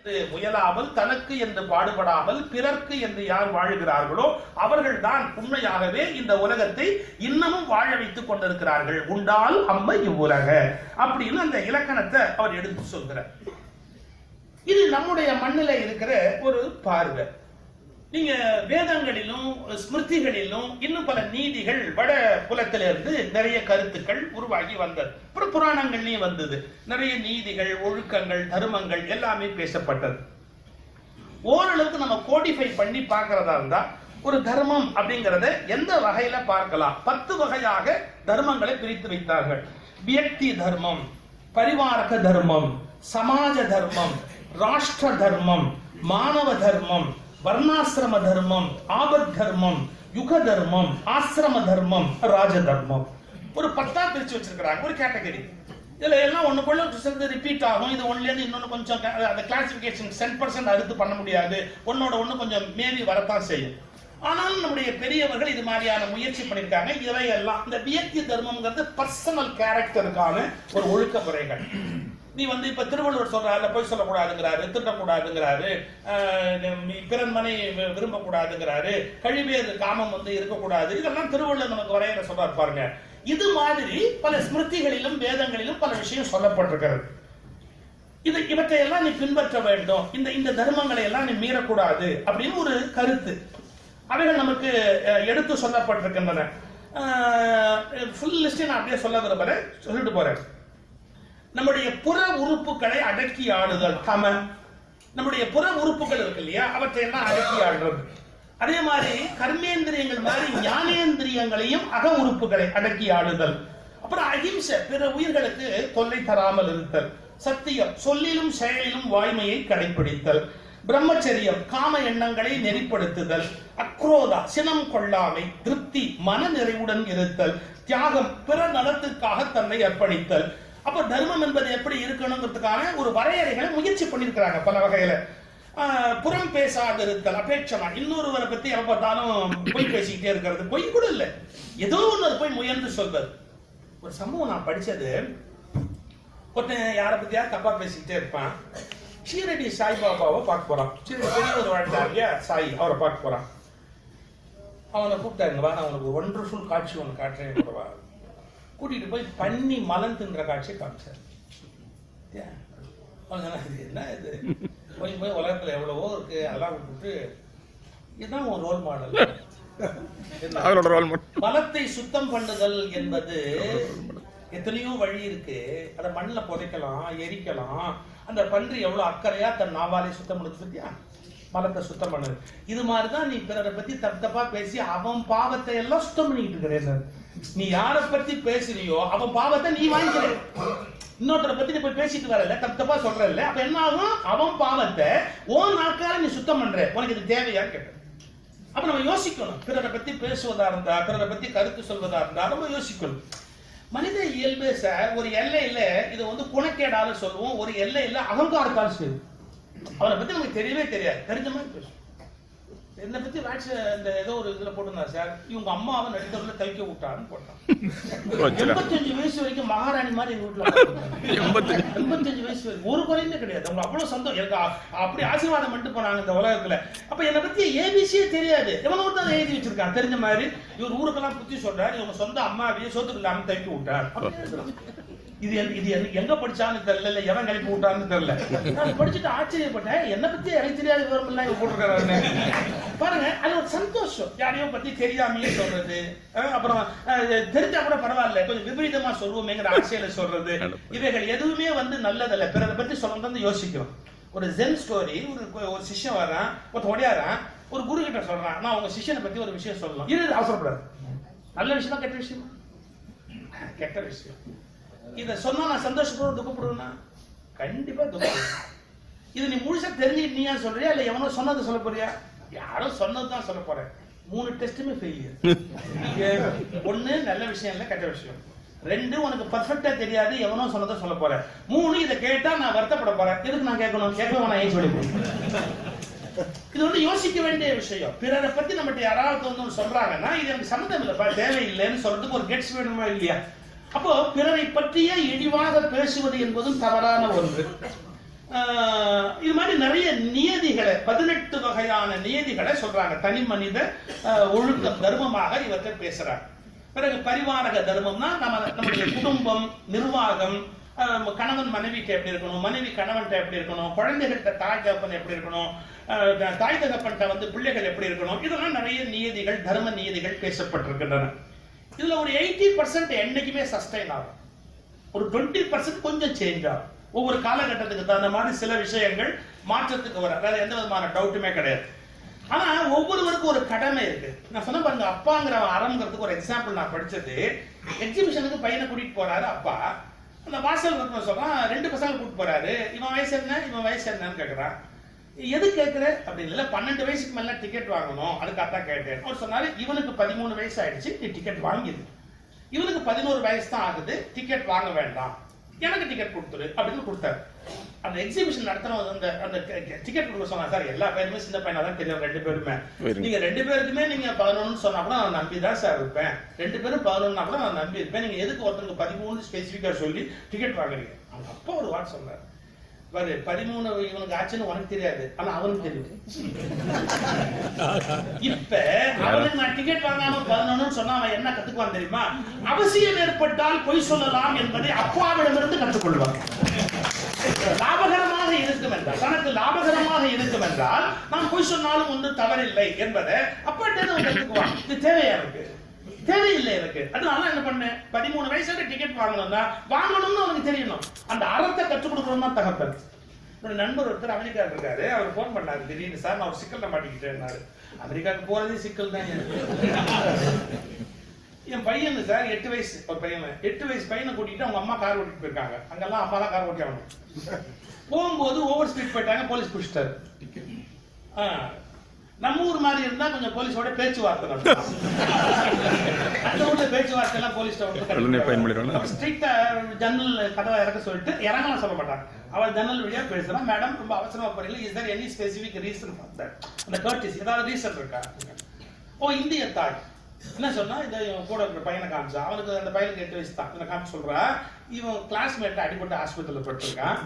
முயலாமல் தனக்கு என்று பாடுபடாமல் பிறர்க்கு என்று யார் வாழ்கிறார்களோ அவர்கள் தான் உண்மையாகவே இந்த உலகத்தை இன்னமும் வாழ வைத்துக் கொண்டிருக்கிறார்கள். உண்டால் அம்மை இவ்வுலக அப்படின்னு அந்த இலக்கணத்தை அவர் எடுத்து சொல்கிறார். இது நம்முடைய மண்ணில இருக்கிற ஒரு பார்வை. நீங்க வேதங்களிலும் ஸ்மிருதிகளிலும் இன்னும் பல நீதிகள் வட புலத்திலிருந்து நிறைய கருத்துக்கள் உருவாகி வந்தது. அப்புறம் புராணங்கள்லயும் வந்தது. நிறைய நீதிகள், ஒழுக்கங்கள், தர்மங்கள் எல்லாமே பேசப்பட்டது. ஓரளவுக்கு நம்ம கோடிஃபை பண்ணி பார்க்கறதா இருந்தா ஒரு தர்மம் அப்படிங்கறத எந்த வகையில பார்க்கலாம்? 10 வகையாக தர்மங்களை பிரித்து வைத்தார்கள். வியக்தி தர்மம், பரிவாரக தர்மம், சமாஜ தர்மம், ராஷ்டிர தர்மம், மானவ தர்மம், வர்ணாசிரம தர்மம், ஆபத் தர்மம், யுக தர்மம், ஆசிரம தர்மம், ராஜ தர்மம். ஒரு 10 பிரிச்சு வச்சிருக்கிறாங்க ஒரு கேட்டகரி. இதுல எல்லாம் ஒண்ணுக்குள்ள சேர்ந்து ரிப்பீட் ஆகும். இது ஒண்ணுல இருந்து இன்னொன்னு கொஞ்சம் அந்த கிளாசிபிகேஷன் 10% அறுத்து பண்ண முடியாது. ஒன்னோட ஒண்ணு கொஞ்சம் மேவி வரத்தான் செய்யும். ஆனாலும் நம்முடைய பெரியவர்கள் இது மாதிரியான முயற்சி பண்ணிருக்காங்க. இவையெல்லாம் இந்த வியக்தி தர்மம்ங்கிறது பர்சனல் கேரக்டருக்கான ஒரு ஒழுக்க முறைகள். நீ இப்ப திருவள்ளுவர் சொல்றாரு, பொய் சொல்லக்கூடாதுங்கிறாரு, திட்டக்கூடாதுங்கிறாரு, பிறன்மனை விரும்பக்கூடாதுங்கிறாரு, கழிவேறு காமம் இருக்கக்கூடாது. இதெல்லாம் திருவள்ளுவர் நமக்கு வரையறை சொல்றாரு பாருங்க. இது மாதிரி பல ஸ்மிருதிகளிலும் வேதங்களிலும் பல விஷயம் சொல்லப்பட்டிருக்கிறது. இவற்றையெல்லாம் நீ பின்பற்ற வேண்டும், இந்த தர்மங்களை எல்லாம் நீ மீறக்கூடாது அப்படின்னு ஒரு கருத்து. அவைகள் நமக்கு எடுத்து சொல்லப்பட்டிருக்கின்றன. ஃபுல் லிஸ்ட் நான் அப்படியே சொல்ல விரும்பல, சொல்லிட்டு போறேன். நம்முடைய புற உறுப்புகளை அடக்கி ஆடுதல் கம. நம்முடைய புற உறுப்புகள் இருக்கு இல்லையா, அவற்றை எல்லாம் அடக்கி ஆடுறது. அதே மாதிரி கர்மேந்திரியங்கள் மாதிரி ஞானேந்திரியங்களையும் அக உறுப்புகளை அடக்கி ஆடுதல். அப்புறம் அகிம்சை, பிற உயிர்களுக்கு தொல்லை தராமல் இருத்தல். சத்தியம், சொல்லிலும் செயலிலும் வாய்மையை கடைபிடித்தல். பிரம்மச்சரியம், காம எண்ணங்களை நெறிப்படுத்துதல். அக்ரோதா, சினம் கொள்ளாமை. திருப்தி, மன நிறைவுடன் இருத்தல். தியாகம், பிற நலத்துக்காக தன்னை அர்ப்பணித்தல். அப்ப தர்மம் என்பது எப்படி இருக்கணுங்கிறதுக்கான ஒரு வரையறைகளை முயற்சி பண்ணிருக்கிறாங்க பல வகையில. புறம் பேசாதிருத்தல், அபேட்சமா, இன்னொருவரை பத்தி எப்ப பார்த்தாலும் பொய் பேசிக்கிட்டே இருக்கிறது. பொய் கூட இல்ல, ஏதோ ஒன்று போய் முயன்று சொல்வது. ஒரு சம்பவம் நான் படிச்சது, ஒருத்தன் யாரை பத்தியா தப்பா பேசிக்கிட்டே இருப்பான். ஷீரடி சாய்பாபாவை பார்க்க போறான். சரி, பெரியவர் வாழ்ந்தார் இல்லையா சாய், அவரை பார்க்க போறான். அவனை கூப்பிட்டாருங்க, வா நான் உனக்கு ஒரு ஒண்டர்ஃபுல் காட்சி ஒன்று காட்டுறேன் கூடவா. கூட்டிட்டு போய் பண்ணி மலம் தின்ற காட்சியை காமிச்சார். என்ன இது, போய் உலகத்துல எவ்வளவோ இருக்கு, அதெல்லாம் விட்டுட்டு இதுதான் ஒரு ரோல் மாடல். மலத்தை சுத்தம் பண்ணுதல் என்பது எத்தனையோ வழி இருக்கு. அதை மண்ணில் புதைக்கலாம், எரிக்கலாம். அந்த பன்றி எவ்வளவு அக்கறையா தன் நாவாலே சுத்தம் பண்ணுது பத்தியா, மலத்தை சுத்தம் பண்ணுது. இது மாதிரிதான் நீ பிறரை பத்தி தப்பா பேசி அவன் பாவத்தை எல்லாம் சுத்தம் பண்ணிக்கிட்டு இருக்கிறேன். நீ யாரை பத்தி பேசுறியோ அவன் பாவத்தை நீ வாங்கிக்கிற. இன்னொருத்தரை பத்தி நீ போய் பேசிட்டு வரல, தப்பா சொல்றல, அப்ப என்ன ஆகும்? அவன் பாவத்தை ஓன் நாக்கால நீ சுத்தம் பண்ற. உனக்கு இது தேவையா கேட்ட. அப்ப நம்ம யோசிக்கணும். பிறரை பத்தி பேசுவதா இருந்தா, பிறரை பத்தி கருத்து சொல்வதா இருந்தா நம்ம யோசிக்கணும். மனித இயல்பே சார், ஒரு எல்லையில இது குணக்கேடால சொல்லுவோம், ஒரு எல்லையில அகங்காரத்தால் செய்வோம். அவனை பத்தி நமக்கு தெரியவே தெரியாது, தெரிஞ்ச மாதிரி பேசுவோம். என்னை பத்தி இந்த ஏதோ ஒரு இதுல போட்டிருந்தா சார், இவங்க அம்மாவை நடித்தவர்ல தைக்க விட்டான்னு போட்டான். 85 வயசு வரைக்கும் மகாராணி மாதிரி எங்க வீட்டுல 85 வயசு வரைக்கும் ஒரு குறைந்தே கிடையாது. அவங்க அவ்வளவு சொந்தம் எனக்கு அப்படி ஆசீர்வாதம் பண்ணிட்டு போனாங்க இந்த உலகத்துல. அப்ப என்னை பத்தி ஏபிசியே தெரியாது, எவனோ தான் எழுதி வச்சிருக்கான் தெரிஞ்ச மாதிரி. இவர் ஊருக்கெல்லாம் புத்தி சொல்றாரு, இவங்க சொந்த அம்மாவையே சோத்துக்கு இல்லாம தைக்க விட்டார். இது எங்க படிச்சான்னு தெரியல, எவன் கிளப்பி விட்டான்னு தெரியல. நான் படிச்சுட்டு ஆச்சரியப்பட்டேன், என்னை பத்தி எனக்கு தெரியாத விவரம் எல்லாம் இவங்க போட்டிருக்காரு பாருங்க. அது ஒரு சந்தோஷம், யாரையும் பத்தி தெரியாமையே சொல்றது. அப்புறம் தெரிஞ்சா கூட பரவாயில்ல, கொஞ்சம் விபரீதமா சொல்லுவோமேங்கிற ஆசையில சொல்றது. இவைகள் எதுவுமே நல்லதில்லை. பிறரை பத்தி சொல்லணும்னு யோசிக்கிறோம். ஒரு ஜென் ஸ்டோரி, ஒரு சிஷ்யன் வரான், ஒருத்த ஒடையாரான், ஒரு குரு கிட்ட சொல்றான், நான் உங்க சிஷ்யனை பத்தி ஒரு விஷயம் சொல்லலாம். இது அவசரப்படாது. நல்ல விஷயமா கெட்ட விஷயமா? கெட்ட விஷயம். இதை சொன்னா நான் சந்தோஷப்படுவேன், துக்கப்படுவேன்னா கண்டிப்பா துக்கப்படுவேன். இது நீ முழுசா தெரிஞ்சுட்டு நீயா சொல்றியா, இல்ல எவனோ சொன்னதை சொல்ல போறியா? யாரோ சொன்னதுதான் சொல்ல போறேன். 3 டெஸ்ட்டுமே ஃபெயிலியர். 1 நல்ல விஷயம் இல்ல, கெட்ட விஷயம். 2 உனக்கு பர்ஃபெக்டா தெரியாது, எவனோ சொன்னதை சொல்ல போறேன். 3 இதை கேட்டா நான் வருத்தப்பட போறேன். எதுக்கு நான் கேட்கணும்? கேட்கவே நான் ஏன் சொல்லி இது யோசிக்க வேண்டிய விஷயம். பிறரை பத்தி நம்மகிட்ட யாராவது சொல்றாங்கன்னா இது எனக்கு சம்மந்தம் இல்லப்பா, தேவையில்லைன்னு சொல்றதுக்கு ஒரு கெட்ஸ் வேணுமா இல்லையா? அப்போ பிறரை பற்றிய இழிவாக பேசுவது என்பதும் தவறான ஒன்று. இது மாதிரி நிறைய நியதிகளை 18 வகையான நியதிகளை சொல்றாங்க. தனி மனித ஒழுக்கம் தர்மமாக இவற்றை பேசுறாங்க. பிறகு பரிவாரக தர்மம்னா நம்முடைய குடும்பம், நிர்வாகம், கணவன் மனைவிக்கு எப்படி இருக்கணும், மனைவி கணவன்கிட்ட எப்படி இருக்கணும், குழந்தைகிட்ட தாய் தகப்பன் எப்படி இருக்கணும், தாய் தகப்பன்கிட்ட பிள்ளைகள் எப்படி இருக்கணும், இதெல்லாம் நிறைய நியதிகள், தர்ம நியதிகள் பேசப்பட்டிருக்கின்றன. இதுல ஒரு 80% என்னைக்குமே சஸ்டைன் ஆகும், ஒரு 20% கொஞ்சம் சேஞ்ச் ஆகும். ஒவ்வொரு காலகட்டத்துக்கு தகுந்த மாதிரி சில விஷயங்கள் மாற்றத்துக்கு வர, வேற எந்த விதமான டவுட்டுமே கிடையாது. ஆனா ஒவ்வொருவருக்கும் ஒரு கடமை இருக்கு. நான் சொன்ன பாருங்க, அப்பாங்கிற அறம்ங்கிறதுக்கு ஒரு எக்ஸாம்பிள் நான் படிச்சது. எக்ஸிபிஷனுக்கு பையனை கூட்டிட்டு போறாரு அப்பா. அந்த வாசல் சொல்றான், 2 பசங்க கூட்டிட்டு போறாரு. இவன் வயசு என்ன, இவன் வயசு என்னன்னு கேட்கறான். எது கேட்குற அப்படின்னு இல்லை, 12 வயசுக்கு மேல டிக்கெட் வாங்கணும், அதுக்காகத்தான் கேட்டேன். அவர் சொன்னாரு, இவனுக்கு 13 வயசு ஆயிடுச்சு, நீ டிக்கெட் வாங்கிடு. இவனுக்கு 11 வயசு தான் ஆகுது, டிக்கெட் வாங்க வேண்டாம், எனக்கு டிக்கெட் கொடுத்துரு அப்படின்னு கொடுத்தாரு. அந்த எக்ஸிபிஷன் நடத்தினவங்க அந்த டிக்கெட் கொடுக்க சொன்னா, சார் எல்லா பேருமே சின்ன பையனா தான் தெரியும், 2 பேருமே. நீங்க 2 பேருக்குமே நீங்க 11 சொன்னா கூட நான் நம்பி தான் சார் இருப்பேன். 2 பேரும் 11 கூட நான் நம்பி இருப்பேன். நீங்க எதுக்கு ஒருத்தருக்கு 13 ஸ்பெசிபிக்கா சொல்லி டிக்கெட் வாங்குறீங்க? அவங்க அப்பா ஒரு வார்த்தை சொன்னார், பாரு 13 இவனுக்கு ஆச்சுன்னு உனக்கு தெரியாது, ஆனா அவனுக்கு தெரியும். இப்ப அவனுக்கு நான் டிக்கெட் வாங்காம 11 சொன்னா அவன் என்ன கத்துக்குவான் தெரியுமா? அவசியம் ஏற்பட்டால் பொய் சொல்லலாம் என்பதை அப்பாவிடமிருந்து கற்றுக்கொள்வான். லாபகரமாக இருக்கும் என்றால், தனக்கு லாபகரமாக இருக்கும் என்றால் நான் பொய் சொன்னாலும் ஒன்றும் தவறில்லை என்பதை அப்பாட்டே கற்றுக்குவான். இது தேவையா இருக்கு? தேவையில்லை எனக்கு. அதனால என்ன பண்ணேன், 13 வயசுல டிக்கெட் வாங்கணும்னா வாங்கணும்னு அவனுக்கு தெரியணும். அந்த அறத்தை கற்றுக் கொடுக்கணும் தான் தகப்பன். என்னோட நண்பர் ஒருத்தர் அமெரிக்கா இருக்காரு. அவர் போன் பண்ணாரு, திடீர்னு சார் நான் ஒரு சிக்கல்ல மாட்டிக்கிட்டேன்னாரு. அமெரிக்காவுக்கு போறதே சிக்கல் தான். என் பையன் சார் 8 வயசு ஒரு பையன், 8 வயசு பையனை கூட்டிட்டு அவங்க அம்மா கார் ஓட்டிட்டு போயிருக்காங்க. அங்கெல்லாம் அம்மா தான் கார் ஓட்டி ஆகணும். போகும்போது ஓவர் ஸ்பீட் போயிட்டாங்க, போலீஸ் பிடிச்சிட்டாரு. நம்ம ஊர் மாதிரி இருந்தா கொஞ்சம் போலீஸோட பேச்சுவார்த்தை நடக்கும். அந்த ஊர்ல பேச்சுவார்த்தை எல்லாம் போலீஸ் ஸ்ட்ரிக்டா ஜன்னல் கதவை இறக்க சொல்லிட்டு இறங்கலாம் சொல்ல மாட்டாங்க. அவள் ஜன்னல் வழியா பேசுறான், மேடம் ரொம்ப அவசரமா போறீங்க, is there any specific reason for that? அந்த கர்டிஸ் ஏதாவது ரீசன் இருக்கா? ஓ இந்திய தாய் என்ன சொன்னா, இதை கூட இருக்கிற பையனை காமிச்சா, அவனுக்கு அந்த பையனுக்கு 8 வயசு தான். இவனை காமிச்சு சொல்றா, இவன் கிளாஸ்மேட் அடிபட்டு ஆஸ்பத்திரியில் படுத்திருக்கான்,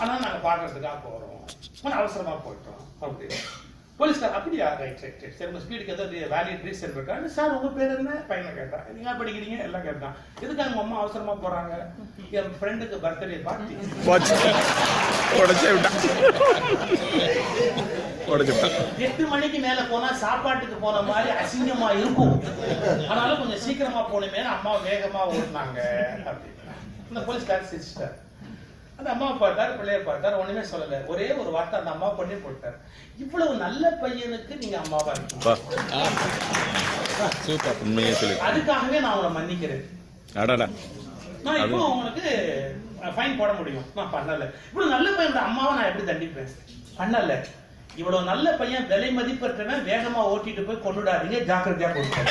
ஆனால் நாங்கள் பார்க்கறதுக்காக போறோம், அவசரமா போயிட்டோம் அப்படின்னு. போலீஸ்கார் அப்படியா, ரைட் ரைட் ரைட், சரி உங்க ஸ்பீடுக்கு ஏதாவது வேலிட் ரீசன் இருக்கா? சார் உங்க பேர் என்ன? பையனை கேட்டான். நீங்க படிக்கிறீங்க? எல்லாம் கேட்டான். எதுக்கு அவங்க அம்மா அவசரமா போறாங்க? என் ஃப்ரெண்டுக்கு பர்த்டே பார்ட்டி. 8 மணிக்கு மேல போனா சாப்பாட்டுக்கு போன மாதிரி அசிங்கமா இருக்கும், ஆனாலும் கொஞ்சம் சீக்கிரமா போனமே அம்மா வேகமா ஓட்டினாங்க அப்படின்னு. அந்த போலீஸ்கார் சிரிச்சிட்டார். அந்த அம்மாவை பார்த்தாரு, பிள்ளைய பார்த்தாரு, ஒண்ணுமே சொல்லல. ஒரே ஒரு வார்த்தை அந்த அம்மா பண்ணி போட்டார், இவ்வளவு நல்ல பையனுக்கு நீங்க அம்மாவா இருக்கீங்க, அதுக்காகவே நான் உங்களை மன்னிக்கிறேன். நான் இப்போ உங்களுக்கு ஃபைன் போட முடியும், நான் பண்ணல. இவ்வளவு நல்ல பையனோட அம்மாவை நான் எப்படி தண்டிப்பேன்? பண்ணல. இவ்வளவு நல்ல பையன், விலை மதிப்பற்றவன், வேகமா ஓட்டிட்டு போய் கொண்டுடாதீங்க, ஜாக்கிரதையா கொடுத்தாரு.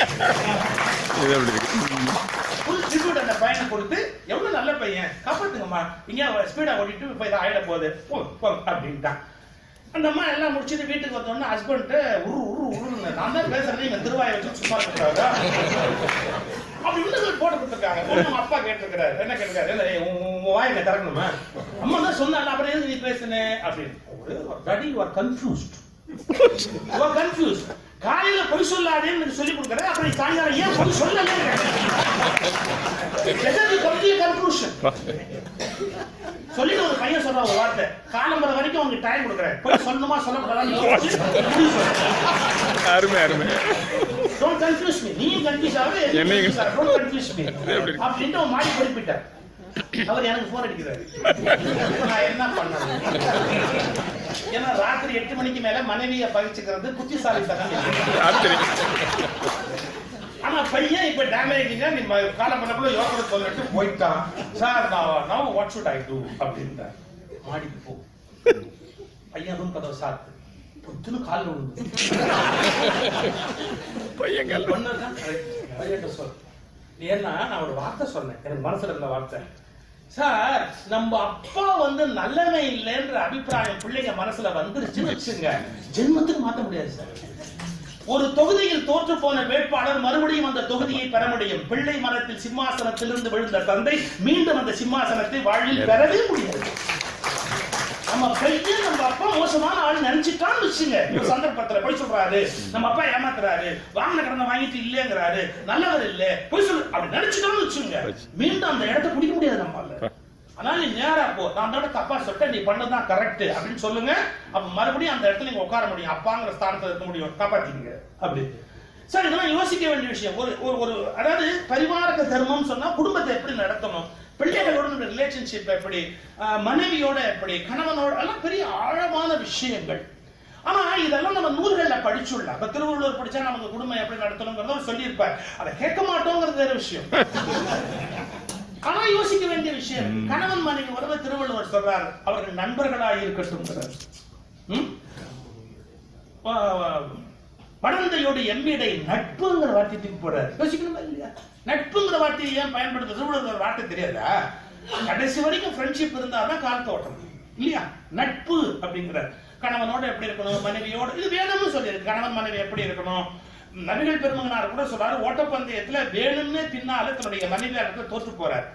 அந்த பையனை கொடுத்து, எவ்வளவு நல்ல பையன், காப்பாத்துங்கம்மா, இங்க ஸ்பீடா ஓட்டிட்டு போய் ஆயிட போகுது அப்படின்ட்டான். அந்த அம்மா எல்லாம் முடிச்சுட்டு வீட்டுக்கு வந்தோம்னா ஹஸ்பண்ட் உருன்னு, நான் தான் பேசுறேன், இங்க திருவாயை வச்சு சும்மா இருக்கிறாரா அப்படி போட்டு கொடுத்துருக்காங்க. அப்பா கேட்டிருக்கிறாரு, என்ன கேட்டிருக்காரு, உன் வாயை திறக்கணுமா? அம்மா தான் சொன்னால, அப்புறம் எதுக்கு நீ பேசுனேன் அப்படின்னு. காலையில பொய் சொல்லாதேன்னு சொல்லி கொடுக்கற, அப்புறம் சாயங்காலம் ஏன் பொய் சொல்லல? சொல்லிட்டு ஒரு பையன் சொல்ற ஒரு வார்த்தை, காலம்பர வரைக்கும் உங்களுக்கு டைம் கொடுக்குறேன், போய் சொல்லணுமா சொல்லக்கூடாது, don't confuse me, நீ கன்ஃபியூஸ் ஆகுது, don't confuse me அப்படின்ட்டு ஒரு மாதிரி குறிப்பிட்டார். அவர் எனக்கு போன் அடிக்கிறாரு, நான் என்ன பண்ணேன்? ஏன்னா ராத்திரி 8 மணிக்கு மேல மனைவியை பகிச்சுக்கிறது புத்திசாலித்தனம். ஆனா பையன் இப்ப டேமேஜிங்க, நீ காலம் பண்ணக்குள்ள யோசனை சொல்லிட்டு போயிட்டான். சார் நான் வாட் ஷுட் ஐ டு அப்படின்ட்டு மாடிக்கு போ. பையன் ரூம் கதவை சாத்து பொத்துன்னு கால் விழுந்து சொல். ஏன்னா நான் ஒரு வார்த்தை சொன்னேன், எனக்கு மனசுல இருந்த வார்த்தை, சார் நம்ம அப்பா நல்லவே இல்லைன்ற அபிப்பிராயம் பிள்ளைங்க மனசுல வந்துருச்சுன்னு வச்சுங்க, ஜென்மத்துக்கு மாற்ற முடியாது சார். ஒரு தொகுதியில் தோற்று போன வேட்பாளர் மறுபடியும் அந்த தொகுதியை பெற முடியும். பிள்ளை மரத்தில் சிம்மாசனத்திலிருந்து விழுந்த தந்தை மீண்டும் அந்த சிம்மாசனத்தை வாழ்வில் பெறவே முடியாது. நம்ம பையன் நம்ம அப்பா மோசமான ஆள் நினைச்சிட்டான்னு வச்சுங்க. ஒரு சந்தர்ப்பத்துல போய் சொல்றாரு, நம்ம அப்பா ஏமாத்துறாரு, வாங்கின கடனை வாங்கிட்டு இல்லங்கிறாரு, நல்லவர் இல்ல, போய் சொல்லு அப்படி நினைச்சிட்டோம்னு வச்சுங்க, மீண்டும் அந்த இடத்த பிடிக்க முடியாது நம்மளால. அதனால நீ நேரா போ, நான் தான் தப்பா சொல்லிட்டேன், நீ பண்ணதான் கரெக்ட் அப்படின்னு சொல்லுங்க. அப்ப மறுபடியும் அந்த இடத்துல நீங்க உட்கார முடியும், அப்பாங்கிற ஸ்தானத்துல இருக்க முடியும், காப்பாத்திங்க அப்படி. சார் இதெல்லாம் யோசிக்க வேண்டிய விஷயம். ஒரு அதாவது பரிவாரக தர்மம் சொன்னா குடும்பத்தை எப்படி நடத்தணும், பிள்ளைகளோட ரிலேஷன்ஷிப் எப்படி, மனைவியோட எப்படி, கணவனோட எல்லாம் பெரிய ஆழமான விஷயங்கள். ஆனா இதெல்லாம் நம்ம நூல்கள்ல படிச்சுள்ள. இப்ப திருவள்ளுவர் படிச்சா நமக்கு குடும்பம் எப்படி நடத்தணுங்கிறத சொல்லியிருப்பார். அதை கேட்க மாட்டோங்கிறது வேற விஷயம். ஆனா யோசிக்க வேண்டிய விஷயம். கணவன் மனைவி உறவை திருவள்ளுவர் சொல்றாரு, அவர்கள் நண்பர்களாக இருக்கட்டும். வடந்தையோடு எம்பிடை நட்புங்கிற வார்த்தைக்கு போறாரு. யோசிக்கணுமா இல்லையா? நட்புங்கிற வார்த்தையை ஏன் பயன்படுத்த திருவள்ளுவர் வார்த்தை தெரியாதா? கடைசி வரைக்கும் ஃப்ரெண்ட்ஷிப் இருந்தாதான் காலத்தை ஓட்டணும் இல்லையா? நட்பு அப்படிங்கிற கணவனோட எப்படி இருக்கணும், மனைவியோட இது வேணும்னு சொல்லியிருக்கு. கணவன் மனைவி எப்படி இருக்கணும். நபிகள் பெருமகனார் கூட சொல்றாரு, ஓட்டப்பந்தயத்துல வேணும்னு பின்னால தன்னுடைய மனைவியாருக்கு தோற்று போறாரு.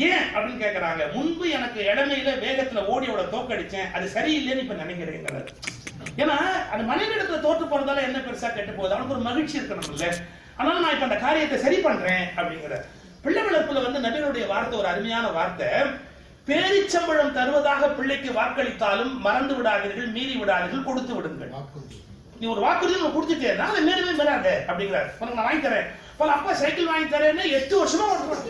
ஏன் அப்படின்னு கேக்குறாங்க. முன்பு எனக்கு இளமையில வேகத்துல ஓடியோட தோக்கடிச்சேன், அது சரியில்லைன்னு இப்ப நினைக்கிறேங்கிறாரு. ஏன்னா அந்த மனைவி இடத்துல தோற்று போறதால என்ன பெருசா கெட்டு போகுது, அவனுக்கு ஒரு மகிழ்ச்சி இருக்கணும் இல்ல. அதனால நான் இப்ப அந்த காரியத்தை சரி பண்றேன் அப்படிங்கிற. பிள்ளை வளர்ப்புல நபிகளுடைய வார்த்தை ஒரு அருமையான வார்த்தை. பேரிச்சம்பழம் தருவதாக பிள்ளைக்கு வாக்களித்தாலும் மறந்து விடாதீர்கள், மீறி விடாதீர்கள், கொடுத்து விடுங்கள். நீ ஒரு வாக்குறுதி கொடுத்துட்டேன்னா அதை மீறவே மீறாத அப்படிங்கிறார். நான் வாங்கி தரேன், பல அப்பா சைக்கிள் வாங்கி தரேன்னு 8 வருஷமா ஓட்டுறான்.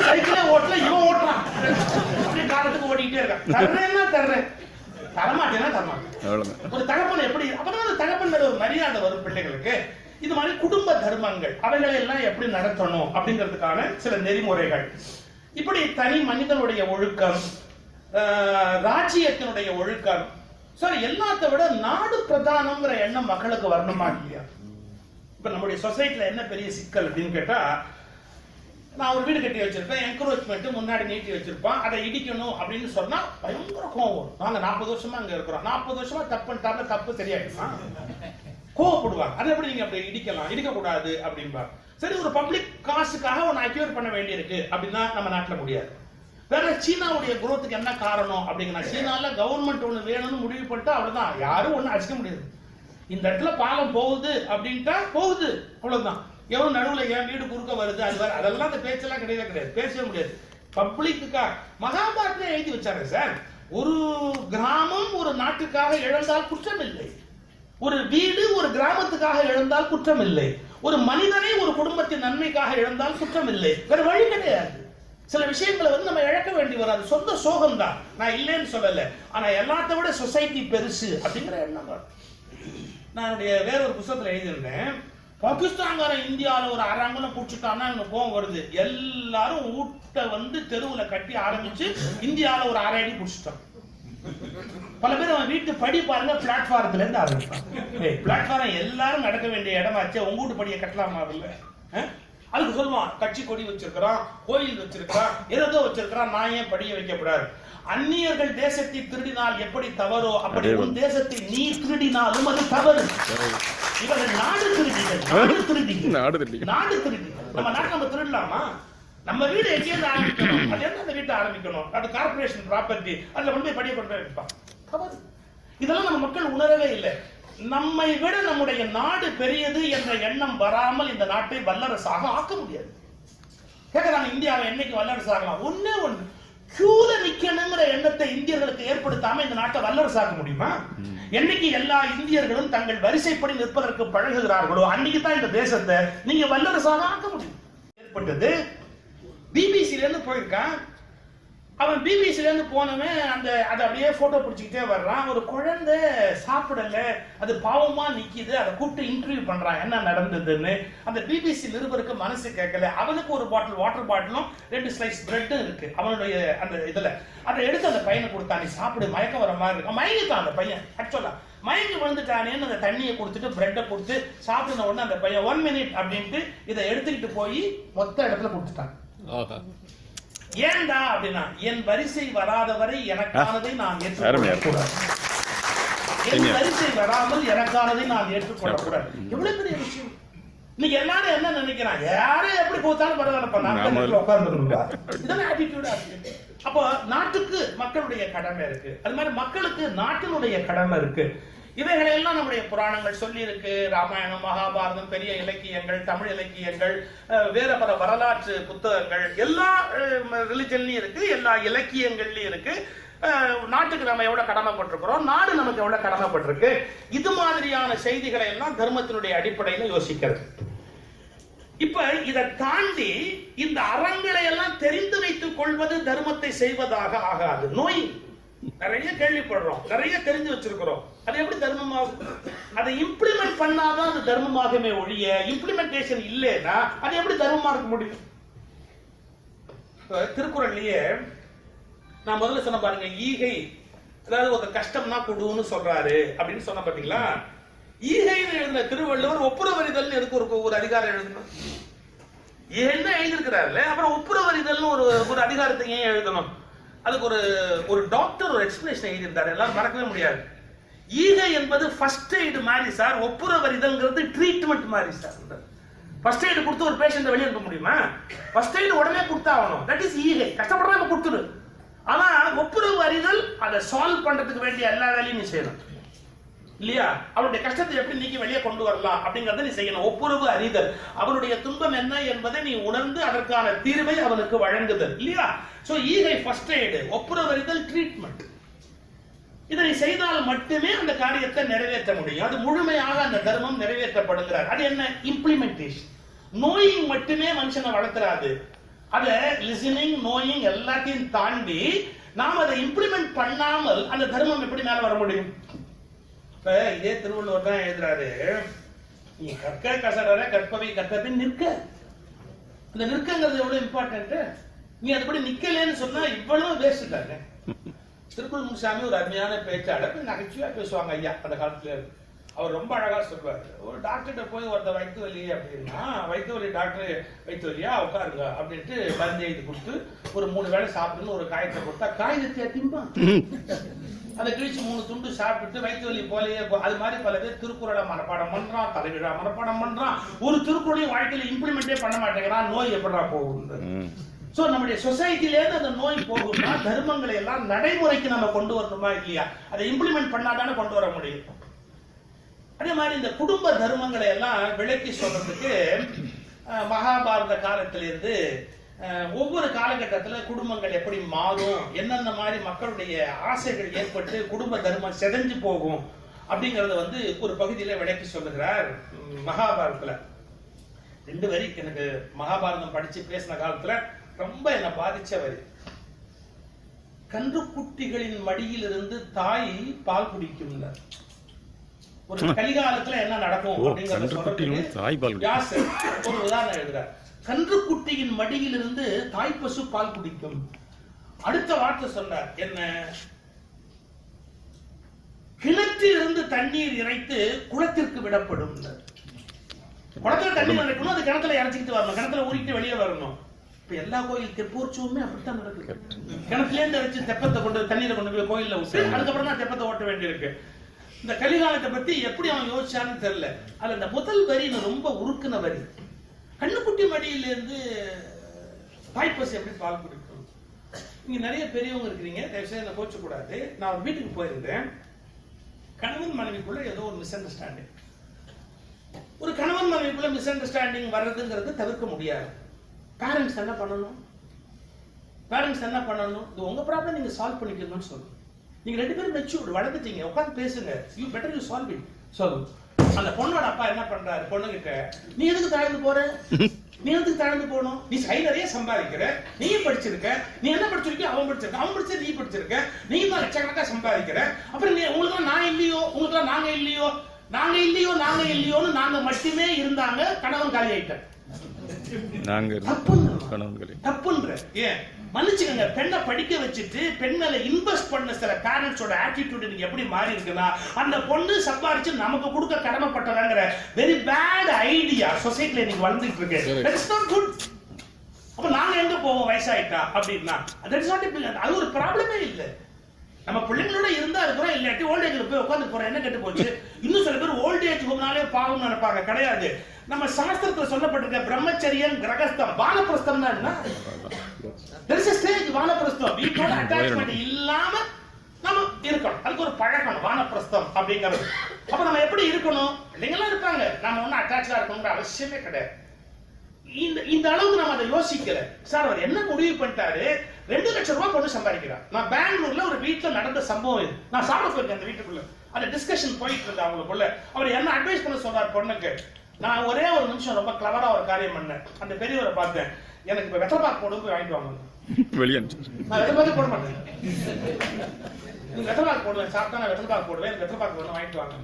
சைக்கிளே ஓட்டல, இவன் ஓட்டுறான். அப்படியே காலத்துக்கு ஓடிக்கிட்டே இருக்கான். தர்றேன்னா தர்றேன், தரமாட்டேன்னா தரமாட்டேன். ஒரு தகப்பன் எப்படி, அப்பதான் அந்த தகப்பன் ஒரு மரியாதை வரும் பிள்ளைகளுக்கு. இது மாதிரி குடும்ப தர்மங்கள் அவைகளை எல்லாம் எப்படி நடத்தணும் அப்படிங்கிறதுக்கான சில நெறிமுறைகள். இப்படி தனி மனிதனுடைய ஒழுக்கம், ராஜ்யத்தினுடைய ஒழுக்கம். சார் எல்லாத்த விட நாடு பிரதானம்ங்கிற எண்ணம் மக்களுக்கு வரணுமா இல்லையா? இப்ப நம்முடைய சொசைட்டில என்ன பெரிய சிக்கல் அப்படின்னு கேட்டா, நான் ஒரு வீடு கட்டி வச்சிருப்பேன், என்கரேஜ்மெண்ட் முன்னாடி நீட்டி வச்சிருப்பான், அதை இடிக்கணும் அப்படின்னு சொன்னா பயங்கர கோவம். நாங்க 40 வருஷமா அங்க இருக்கிறோம், 40 வருஷமா தப்பு பண்ணிட்டாங்க, தப்பு சரியாயிடுமா? கோவப்படுவாங்க. அதை எப்படி நீங்க அப்படி இடிக்கலாம், இடிக்க கூடாது அப்படின்பா. சரி, ஒரு பப்ளிக் காசுக்காக ஒன்னு அக்யூர் பண்ண வேண்டியிருக்கு அப்படின்னா நம்ம நாட்டுல முடியாது. வேற சீனாவுடைய குரோத்துக்கு என்ன காரணம் அப்படிங்கிற, சீனால கவர்மெண்ட் ஒண்ணு வேணும்னு முடிவு பண்ணிட்டா அவ்வளவுதான், யாரும் ஒண்ணு அடிக்க முடியாது. இந்த இடத்துல பாலம் போகுது அப்படின்ட்டா போகுது, அவ்வளவுதான். எவ்வளவு நடுவுல என் வீடு குறுக்க வருது, அது வேற, அதெல்லாம் அந்த பேச்செல்லாம் கிடையவே கிடையாது, பேசவே முடியாது. பப்ளிக்குக்கா மகாபாரதத்தை எழுதி வச்சாங்க சார். ஒரு கிராமம் ஒரு நாட்டுக்காக இழந்தால் குற்றம் இல்லை, ஒரு வீடு ஒரு கிராமத்துக்காக இழந்தால் குற்றம் இல்லை, ஒரு மனிதனை ஒரு குடும்பத்தின் நன்மைக்காக இழந்தால் குற்றம் இல்லை. வேற வழி கிடையாது. சில விஷயங்களை நம்ம இழக்க வேண்டி வராது, சொந்த சோகம் தான், நான் இல்லைன்னு சொல்லல. ஆனா எல்லாத்த விட சொசைட்டி பெருசு அப்படிங்கிற எண்ணம். நான் வேற ஒரு புத்தகத்துல எழுதியிருந்தேன், பாகிஸ்தான்காரன் இந்தியாவில் ஒரு அரங்கலம் குடிச்சுட்டான்னா எனக்கு கோவம் வருது. எல்லாரும் ஊட்ட தெருவுல கட்டி ஆரம்பிச்சு இந்தியாவில் ஒரு 6 அடி குடிச்சுட்டான். பல பேர் அவன் வீட்டு படி பாருங்க, பிளாட்ஃபாரத்துல இருந்து ஆரம்பிப்பான். பிளாட்ஃபாரம் எல்லாரும் நடக்க வேண்டிய இடமாச்சே, உங்க வீட்டு படியை கட்டலாமா? இல்ல, அதுக்கு சொல்லுவான் கட்சி கொடி வச்சிருக்கிறான், கோயில் வச்சிருக்கிறான், ஏதோ வச்சிருக்கிறான், நான் ஏன் படிய வைக்கப்படாது? அந்நியர்கள் தேசத்தை திருடினால் எப்படி தவறோ அப்படி உன் தேசத்தை நீ திருடினாலும் அது தவறு. இவர்கள் நாடு திருடிகள், நாடு திருடிகள். நம்ம நாட்டு நம்ம திருடலாமா? நம்ம வீடு எங்கேயிருந்து ஆரம்பிக்கணும், அது அந்த வீட்டை ஆரம்பிக்கணும், அது கார்பரேஷன் ப்ராப்பர்ட்டி, அதுல போய் படிய கொண்டு போய் வைப்பான். தவறு. இதெல்லாம் நம்ம மக்கள் உணரவே இல்லை. நம்மை விட நம்முடைய நாடு பெரியது என்ற எண்ணம் வராமல் இந்த நாட்டை வல்லரசாக ஆக்க முடியாது. கேட்கிறாங்க, இந்தியாவை என்னைக்கு வல்லரசு ஆகலாம்? ஒண்ணு கியூல நிக்கணுங்கிற எண்ணத்தை இந்தியர்களுக்கு ஏற்படுத்தாம இந்த நாட்டை வல்லரசாக்க முடியுமா? என்னைக்கு எல்லா இந்தியர்களும் தங்கள் வரிசைப்படி நிற்பதற்கு பழகுகிறார்களோ அன்னைக்கு தான் இந்த தேசத்தை நீங்க வல்லரசாக ஆக்க முடியும். ஏற்பட்டது பிபிசில இருந்து போயிருக்கான். அவன் பிபிசில இருந்து போனவன் அதை அப்படியே போட்டோ பிடிச்சிக்கிட்டே வர்றான். ஒரு குழந்தை சாப்பிடல, அது பாவமா நிக்குது, அதை கூப்பிட்டு இன்டர்வியூ பண்றான் என்ன நடந்ததுன்னு. அந்த பிபிசி நிருபருக்கு மனசு கேட்கல. அவனுக்கு ஒரு பாட்டில் வாட்டர் பாட்டிலும் 2 ஸ்லைஸ் பிரெட்டும் இருக்கு அவனுடைய அந்த இதுல. அதை எடுத்து அந்த பையனை கொடுத்தான், நீ சாப்பிடு, மயக்கம் வர மாதிரி இருக்கு. மயங்கிட்டான் அந்த பையன். ஆக்சுவலா மயங்கி விழுந்துட்டானேன்னு அந்த தண்ணியை கொடுத்துட்டு பிரெட்டை கொடுத்து சாப்பிடுன உடனே அந்த பையன் 1 மினிட் அப்படின்ட்டு இதை எடுத்துக்கிட்டு போய் மொத்த இடத்துல கொடுத்துட்டான். ஏண்டா அப்படின்னா, என் வரிசை வராத வரை எனக்கானதை நான் ஏற்றுக்கொள்ளக்கூடாது, என் வரிசை வராமல் எனக்கானதை நான் ஏற்றுக்கொள்ளக்கூடாது. எவ்வளவு பெரிய விஷயம். இன்னைக்கு எல்லாரும் என்ன நினைக்கிறாங்க, யாரும் எப்படி போத்தாலும் பரவாயில்ல உட்கார்ந்து இதான ஆட்டிடியூட். அப்போ நாட்டுக்கு மக்களுடைய கடமை இருக்கு, அது மாதிரி மக்களுக்கு நாட்டினுடைய கடமை இருக்கு. இவைகளெல்லாம் நம்முடைய புராணங்கள் சொல்லி இருக்கு. ராமாயணம், மகாபாரதம், பெரிய இலக்கியங்கள், தமிழ் இலக்கியங்கள், வேற பல வரலாற்று புத்தகங்கள் எல்லா ரிலிஜன்லயும் இருக்கு, எல்லா இலக்கியங்கள்லயும் இருக்கு. நாட்டுக்கு நம்ம எவ்வளவு கடமைப்பட்டிருக்கிறோம், நாடு நமக்கு எவ்வளவு கடமைப்பட்டிருக்கு, இது மாதிரியான செய்திகளை எல்லாம் தர்மத்தினுடைய அடிப்படையில யோசிக்கிறது. இப்ப இதை தாண்டி இந்த அறங்களை எல்லாம் தெரிந்து வைத்துக் கொள்வது தர்மத்தை செய்வதாக ஆகாது. நோய் நிறைய கேள்விப்படுறோம், நிறைய தெரிஞ்சு வச்சிருக்கிறோம், அது எப்படி தர்மமாகும்? அதை இம்ப்ளிமெண்ட் பண்ணாதான் அது தர்மமாகவே ஒழிய இம்ப்ளிமெண்டேஷன் இல்லைன்னா அது எப்படி தர்மமா இருக்க முடியும்? திருக்குறள்லயே நான் முதல்ல சொன்ன பாருங்க, ஈகை, அதாவது ஒரு கஷ்டம்னா கொடுன்னு சொல்றாரு அப்படின்னு சொன்ன பாத்தீங்களா. ஈகைன்னு எழுதின திருவள்ளுவர் ஒப்புரவறிதல் எதுக்கு ஒரு அதிகாரம் எழுதணும்? என்ன எழுதியிருக்கிறாருல, அப்புறம் ஒப்புரவறிதல்னு ஒரு அதிகாரத்தை ஏன் எழுதணும்? அதுக்கு ஒரு டாக்டர் ஒரு எக்ஸ்பிளேஷன் எழுதியிருந்தாரு, எல்லாரும் மறக்கவே முடியாது. ஈகை என்பது ஃபர்ஸ்ட் எய்டு மாதிரி சார், ஒப்புரவறிதல்ங்கிறது ட்ரீட்மெண்ட் மாதிரி சார். ஃபர்ஸ்ட் எய்டு கொடுத்து ஒரு பேஷண்ட்டை வெளியே அனுப்ப முடியுமா? ஃபர்ஸ்ட் எய்டு உடனே கொடுத்தாகணும், தட் இஸ் ஈகை. கஷ்டப்படுறவங்க கொடுத்துரு. ஆனா ஒப்புரவு அறிதல் அதை சால்வ் பண்றதுக்கு வேண்டிய எல்லா வேலையும் நீ செய்யணும் இல்லையா? அவருடைய கஷ்டத்தை எப்படி நீக்கி வெளியே கொண்டு வரலாம் அப்படிங்கறத நீ செய்யணும். ஒப்புரவு அறிதல், அவருடைய துன்பம் என்ன என்பதை நீ உணர்ந்து அதற்கான தீர்வை அவனுக்கு வழங்குதல் இல்லையா? சோ ஈகை ஃபர்ஸ்ட் எய்டு, ஒப்புரவு அறிதல் ட்ரீட்மெண்ட். இதை செய்தால் மட்டுமே அந்த காரியத்தை நிறைவேற்ற முடியும். அது முழுமையாக அந்த தர்மம் நிறைவேற்றப்படுகிறார். அது என்ன? இம்ப்ளிமெண்டேஷன். நோயிங் மட்டுமே மனுஷனை வளர்த்துறாது. அத லிசனிங், நோயிங் எல்லாத்தையும் தாண்டி நாம் அதை இம்ப்ளிமெண்ட் பண்ணாமல் அந்த தர்மம் எப்படி மேல வர முடியும்? இப்ப இதே திருவள்ளுவர் தான் எழுதுறாரு, நீ கற்க கசடர கற்பவை கற்பின் நிற்க. இந்த நிற்கங்கிறது எவ்வளவு இம்பார்ட்டன்ட். நீ அதுபடி நிக்கலன்னு சொன்னா இவ்வளவு வேஸ்ட் தானே. திருக்குறள் முன்சாமி ஒரு அருமையான பேச்சாளர், நகைச்சுவையா பேசுவாங்க ஐயா அந்த காலத்துல. அவர் ரொம்ப அழகா சொல்வார். ஒரு டாக்டர்கிட்ட போய் ஒருத்த வயிற்று வலி அப்படின்னா, வயிற்று வலி டாக்டர் வயிற்று வலியா உட்காருங்க அப்படின்ட்டு மருந்து எழுதி கொடுத்து ஒரு 3 வேளை சாப்பிட்டுன்னு ஒரு காயத்தை கொடுத்தா காயத்தை திம்பான். அதை கிழிச்சு 3 துண்டு சாப்பிட்டுட்டு வயிற்று வலி போலயே. அது மாதிரி பல பேர் திருக்குறளை மனப்பாடம் பண்றான், தலைவிழா மனப்பாடம் பண்றான், ஒரு திருக்குறளையும் வாழ்க்கையில இம்ப்ளிமெண்டே பண்ண மாட்டேங்கிறான். நோய் எப்படா போகும்? சோ நம்முடைய சொசைட்டிலேருந்து அந்த நோய் போகும்னா தர்மங்களை எல்லாம் நடைமுறைக்கு நம்ம கொண்டு வரணுமா இல்லையா? அதை இம்ப்ளிமெண்ட் பண்ணாதானே கொண்டு வர முடியும். அதே மாதிரி இந்த குடும்ப தர்மங்களை எல்லாம் விளக்கி சொல்றதுக்கு மகாபாரத காலத்திலிருந்து ஒவ்வொரு காலகட்டத்தில் குடும்பங்கள் எப்படி மாறும், என்னென்ன மாதிரி மக்களுடைய ஆசைகள் ஏற்பட்டு குடும்ப தர்மம் செதஞ்சு போகும் அப்படிங்கறத ஒரு பகுதியில விளக்கி சொல்லுகிறார் மகாபாரதத்துல. 2 வரி எனக்கு மகாபாரதம் படிச்சு பேசின காலத்துல ரொம்ப என்ன பாதிச்ச வரி. கன்றுக்குட்டிகளின் மடியிலிருந்து தாய் பால் குடிக்கும். ஒரு கலிகாலத்துல என்ன நடக்கும் அப்படிங்கறத ஒரு உதாரணம் எழுதுறார். கன்றுக்குட்டியின் மடியிலிருந்து தாய் பசு பால் குடிக்கும். அடுத்த வார்த்தை சொன்னார் என்ன? கிணற்றிலிருந்து தண்ணீர் இறைத்து குளத்திற்கு விடப்படும். குளத்துல தண்ணீர் இறைக்கணும், அது கிணத்துல இறைச்சிக்கிட்டு வரணும், கிணத்துல ஊறிட்டு வெளியே வரணும். இப்ப எல்லா கோயில் தெப்போற்சவமே அப்படித்தான் நடக்குது. கிணத்துல இருந்து இறைச்சி தெப்பத்தை கொண்டு தண்ணீரை கொண்டு போய் கோயில்ல விட்டு அதுக்கப்புறம் தான் தெப்பத்தை ஓட்ட வேண்டியிருக்கு. இந்த கலிகாலத்தை பத்தி எப்படி அவன் யோசிச்சான்னு தெரியல. அதுல இந்த முதல் வரி ரொம்ப உருக்குன வரி. கண்ணுக்குட்டி மடியிலிருந்து தாய்ப்பசு எப்படி பால் குடிக்கும்? இங்க நிறைய பெரியவங்க இருக்கிறீங்க, தயவுசெய்து என்ன கோச்ச கூடாது. நான் ஒரு வீட்டுக்கு போயிருந்தேன். கணவன் மனைவிக்குள்ள ஏதோ ஒரு மிஸ் அண்டர்ஸ்டாண்டிங். ஒரு கணவன் மனைவிக்குள்ள மிஸ் அண்டர்ஸ்டாண்டிங் வர்றதுங்கிறது தவிர்க்க முடியாது. பேரண்ட்ஸ் என்ன பண்ணணும்? இது உங்க ப்ராப்ளம், நீங்க சால்வ் பண்ணிக்கணும்னு சொல்லணும். நீங்க 2 பேரும் மெச்சூர்ட் வளர்ந்துட்டீங்க, உட்காந்து பேசுங்க. You better you solve it. சொல்லு. அந்த பொண்ணோட அப்பா என்ன பண்றாரு? பொண்ணுகிட்ட நீ எதுக்கு தாழ்ந்து போற? நீ எதுக்கு தாழ்ந்து போகணும்? நீ நிறைய சம்பாதிக்கிற, நீயும் படிச்சிருக்க, நீ என்ன படிச்சிருக்க, அவன் படிச்சிருக்க, அவன் படிச்ச நீ படிச்சிருக்க, நீ தான் லட்சக்கணக்கா சம்பாதிக்கிற. அப்புறம் உங்களுக்கு நான் இல்லையோ, உங்களுக்கு நாங்க இல்லையோ, நாங்க இல்லையோன்னு நாங்க மட்டுமே இருந்தாங்க. கணவன் காலி ஆயிட்டார். தப்புன்ற ஏன் மன்னிச்சுக்கங்க. பெண்ணை படிக்க வச்சுட்டு பெண் மேல இன்வெஸ்ட் பண்ண சில பேரண்ட்ஸோட ஆட்டிடியூட் நீங்க எப்படி மாறி இருக்குன்னா, அந்த பொண்ணு சம்பாரிச்சு நமக்கு கொடுக்க கடமைப்பட்டதாங்கிற வெரி பேட் ஐடியா சொசைட்டில நீங்க வளர்ந்துட்டு இருக்கு. That's not good. அப்ப நாங்க எங்க போவோம் வயசாயிட்டா அப்படின்னா? தட்ஸ் நாட், அது ஒரு ப்ராப்ளமே இல்லை. நம்ம பிள்ளைங்களோட இருந்தா இருக்கிறோம், இல்லாட்டி ஓல்ட் ஏஜ்ல போய் உட்காந்து போறோம். என்ன கெட்டு போச்சு? இன்னும் சில பேர் ஓல்ட் ஸ்டேஜ் போனாலே பாவம் நினைப்பாங்க. கிடையாது. நம்ம சாஸ்திரத்துல சொல்லப்பட்டிருக்க பிரம்மச்சரியம், கிரகஸ்தம், வானப்பிரஸ்தம் தான் என்ன? there is a stage வானப்பிரஸ்தம். வீட்டோட அட்டாச்மெண்ட் இல்லாம நம்ம இருக்கணும். அதுக்கு ஒரு பழக்கம் வானப்பிரஸ்தம் அப்படிங்கிறது. அப்ப நம்ம எப்படி இருக்கணும்? பிள்ளைங்களாம் இருப்பாங்க, நாம ஒன்னும் அட்டாச்சா இருக்கணுங்கிற அவசியமே கிடையாது. இந்த அளவுக்கு நம்ம அதை யோசிக்கல. சார் அவர் என்ன முடிவு பண்ணிட்டாரு, 2 லட்சம் ரூபாய் கொண்டு சம்பாதிக்கிறார். நான் பெங்களூர்ல ஒரு வீட்டுல நடந்த சம்பவம் இது. நான் சாப்பிட போயிருக்கேன் அந்த வீட்டுக்குள்ள. அந்த டிஸ்கஷன் போயிட்டு இருந்தேன் அவங்களுக்குள்ள. அவர் என்ன அட்வைஸ் பண்ண சொல்றாரு பொண்ணுக்கு. நான் ஒரே ஒரு நிமிஷம் ரொம்ப கிளவரா ஒரு காரியம் பண்ணேன். அந்த பெரியவரை பார்த்தேன், எனக்கு இப்ப வெத்தலைப்பாக்கு போட்டு போய் வாங்கிட்டு வாங்க. நான் வெத்தலைப்பாக்கு போட மாட்டேன், நீங்க வெத்தலைப்பாக்கு போடுவேன், சாப்பிட்டா நான் வெத்தலைப்பாக்கு போடுவேன், வெத்தலைப்பாக்கு ஒண்ணு வாங்கிட்டு வாங்க.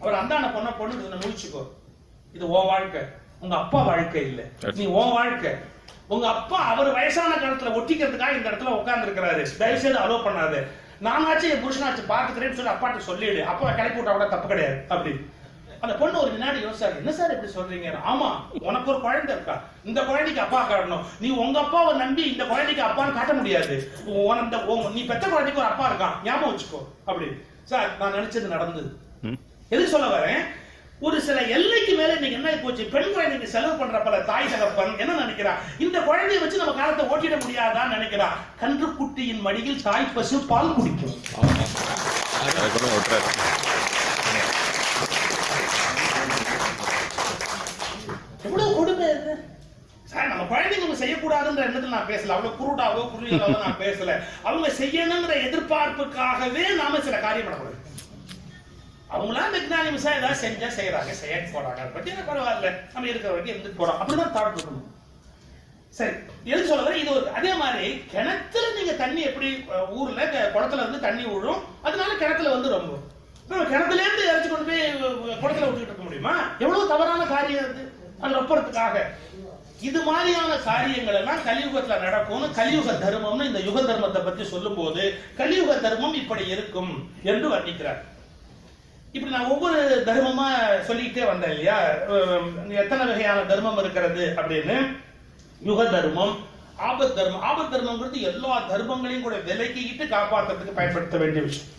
அவர் அந்தாண்ட பொண்ணு முடிச்சுக்கோ, இது உன் வாழ்க்கை, உங்க அப்பா வாழ்க்கை இல்ல, நீ உன் வாழ்க்கை. உங்க அப்பா அவர் வயசான காலத்துல ஒட்டிக்கிறதுக்காக இந்த இடத்துல உட்கார்ந்து இருக்கிறாரு, தயவு செய்து அலோவ் பண்ணாது. நானாச்சும் என் புருஷனாச்சு பாத்துக்கிறேன்னு சொல்லி அப்பாட்ட சொல்லிடு, அப்பா கிளப்பி விட்டா கூட தப்பு கிடையாது அப்படி. அந்த பொண்ணு ஒரு வினாடி யோசிச்சாரு, என்ன சார் இப்படி சொல்றீங்க? ஆமா, உனக்கு ஒரு குழந்தை இருக்கா, இந்த குழந்தைக்கு அப்பா காட்டணும். நீ உங்க அப்பாவை நம்பி இந்த குழந்தைக்கு அப்பான்னு காட்ட முடியாது. நீ பெத்த குழந்தைக்கு ஒரு அப்பா இருக்கான், ஞாபகம் வச்சுக்கோ அப்படி. சார் நான் நினைச்சது நடந்தது. எது சொல்ல வரேன், ஒரு சில எல்லைக்கு மேல இன்னைக்கு என்ன போச்சு, பெண் குழந்தைக்கு செலவு பண்ற பல தாய் தகப்பன் என்ன நினைக்கிறா, இந்த குழந்தைய வச்சு நம்ம காலத்தை ஓட்டிட முடியாதான்னு நினைக்கிறா. கன்றுக்குட்டியின் மடியில் தாய் பசு பால் குடிக்கும். எவ்வளவு கொடுமை இது சார். நம்ம குழந்தைங்க செய்யக்கூடாதுன்ற எண்ணத்துல நான் பேசல, அவ்வளவு குருடாவோ குருவியாவோ நான் பேசல. அவங்க செய்யணுங்கிற எதிர்பார்ப்புக்காகவே நாம சில காரியம் பண்ணக்கூடாது. அவங்களா மெக்னானிமஸா ஏதாவது செஞ்சா செய்யறாங்க, செய்ய போறாங்க, அதை பத்தி எனக்கு பரவாயில்ல, நம்ம இருக்கிற வரைக்கும் இருந்து போறோம், அப்படிதான் தாட் இருக்கணும். சரி, எது சொல்ல இது ஒரு அதே மாதிரி கிணத்துல நீங்க தண்ணி எப்படி ஊர்ல குளத்துல இருந்து தண்ணி விழும், அதனால கிணத்துல வந்து ரொம்ப கிணத்துல இருந்து இறச்சி கொண்டு போய் குளத்துல விட்டுட்டு இருக்க முடியுமா? எவ்வளவு தவறான காரியம் அது, அது ரொப்பறதுக்காக. இது மாதிரியான காரியங்கள் எல்லாம் கலியுகத்துல நடக்கும். கலியுக தர்மம்னு இந்த யுக தர்மத்தை பத்தி சொல்லும் போது கலியுக தர்மம் இப்படி இருக்கும் என்று வர்ணிக்கிறார். இப்படி நான் ஒவ்வொரு தர்மமா சொல்லிக்கிட்டே வந்தேன் இல்லையா, எத்தனை வகையான தர்மம் இருக்கிறது அப்படின்னு. யுக தர்மம், ஆபத் தர்மம். ஆபத் தர்மம்ங்கிறது எல்லா தர்மங்களையும் கூட விலக்கிட்டு காப்பாற்றுறதுக்கு பயன்படுத்த வேண்டிய விஷயம்.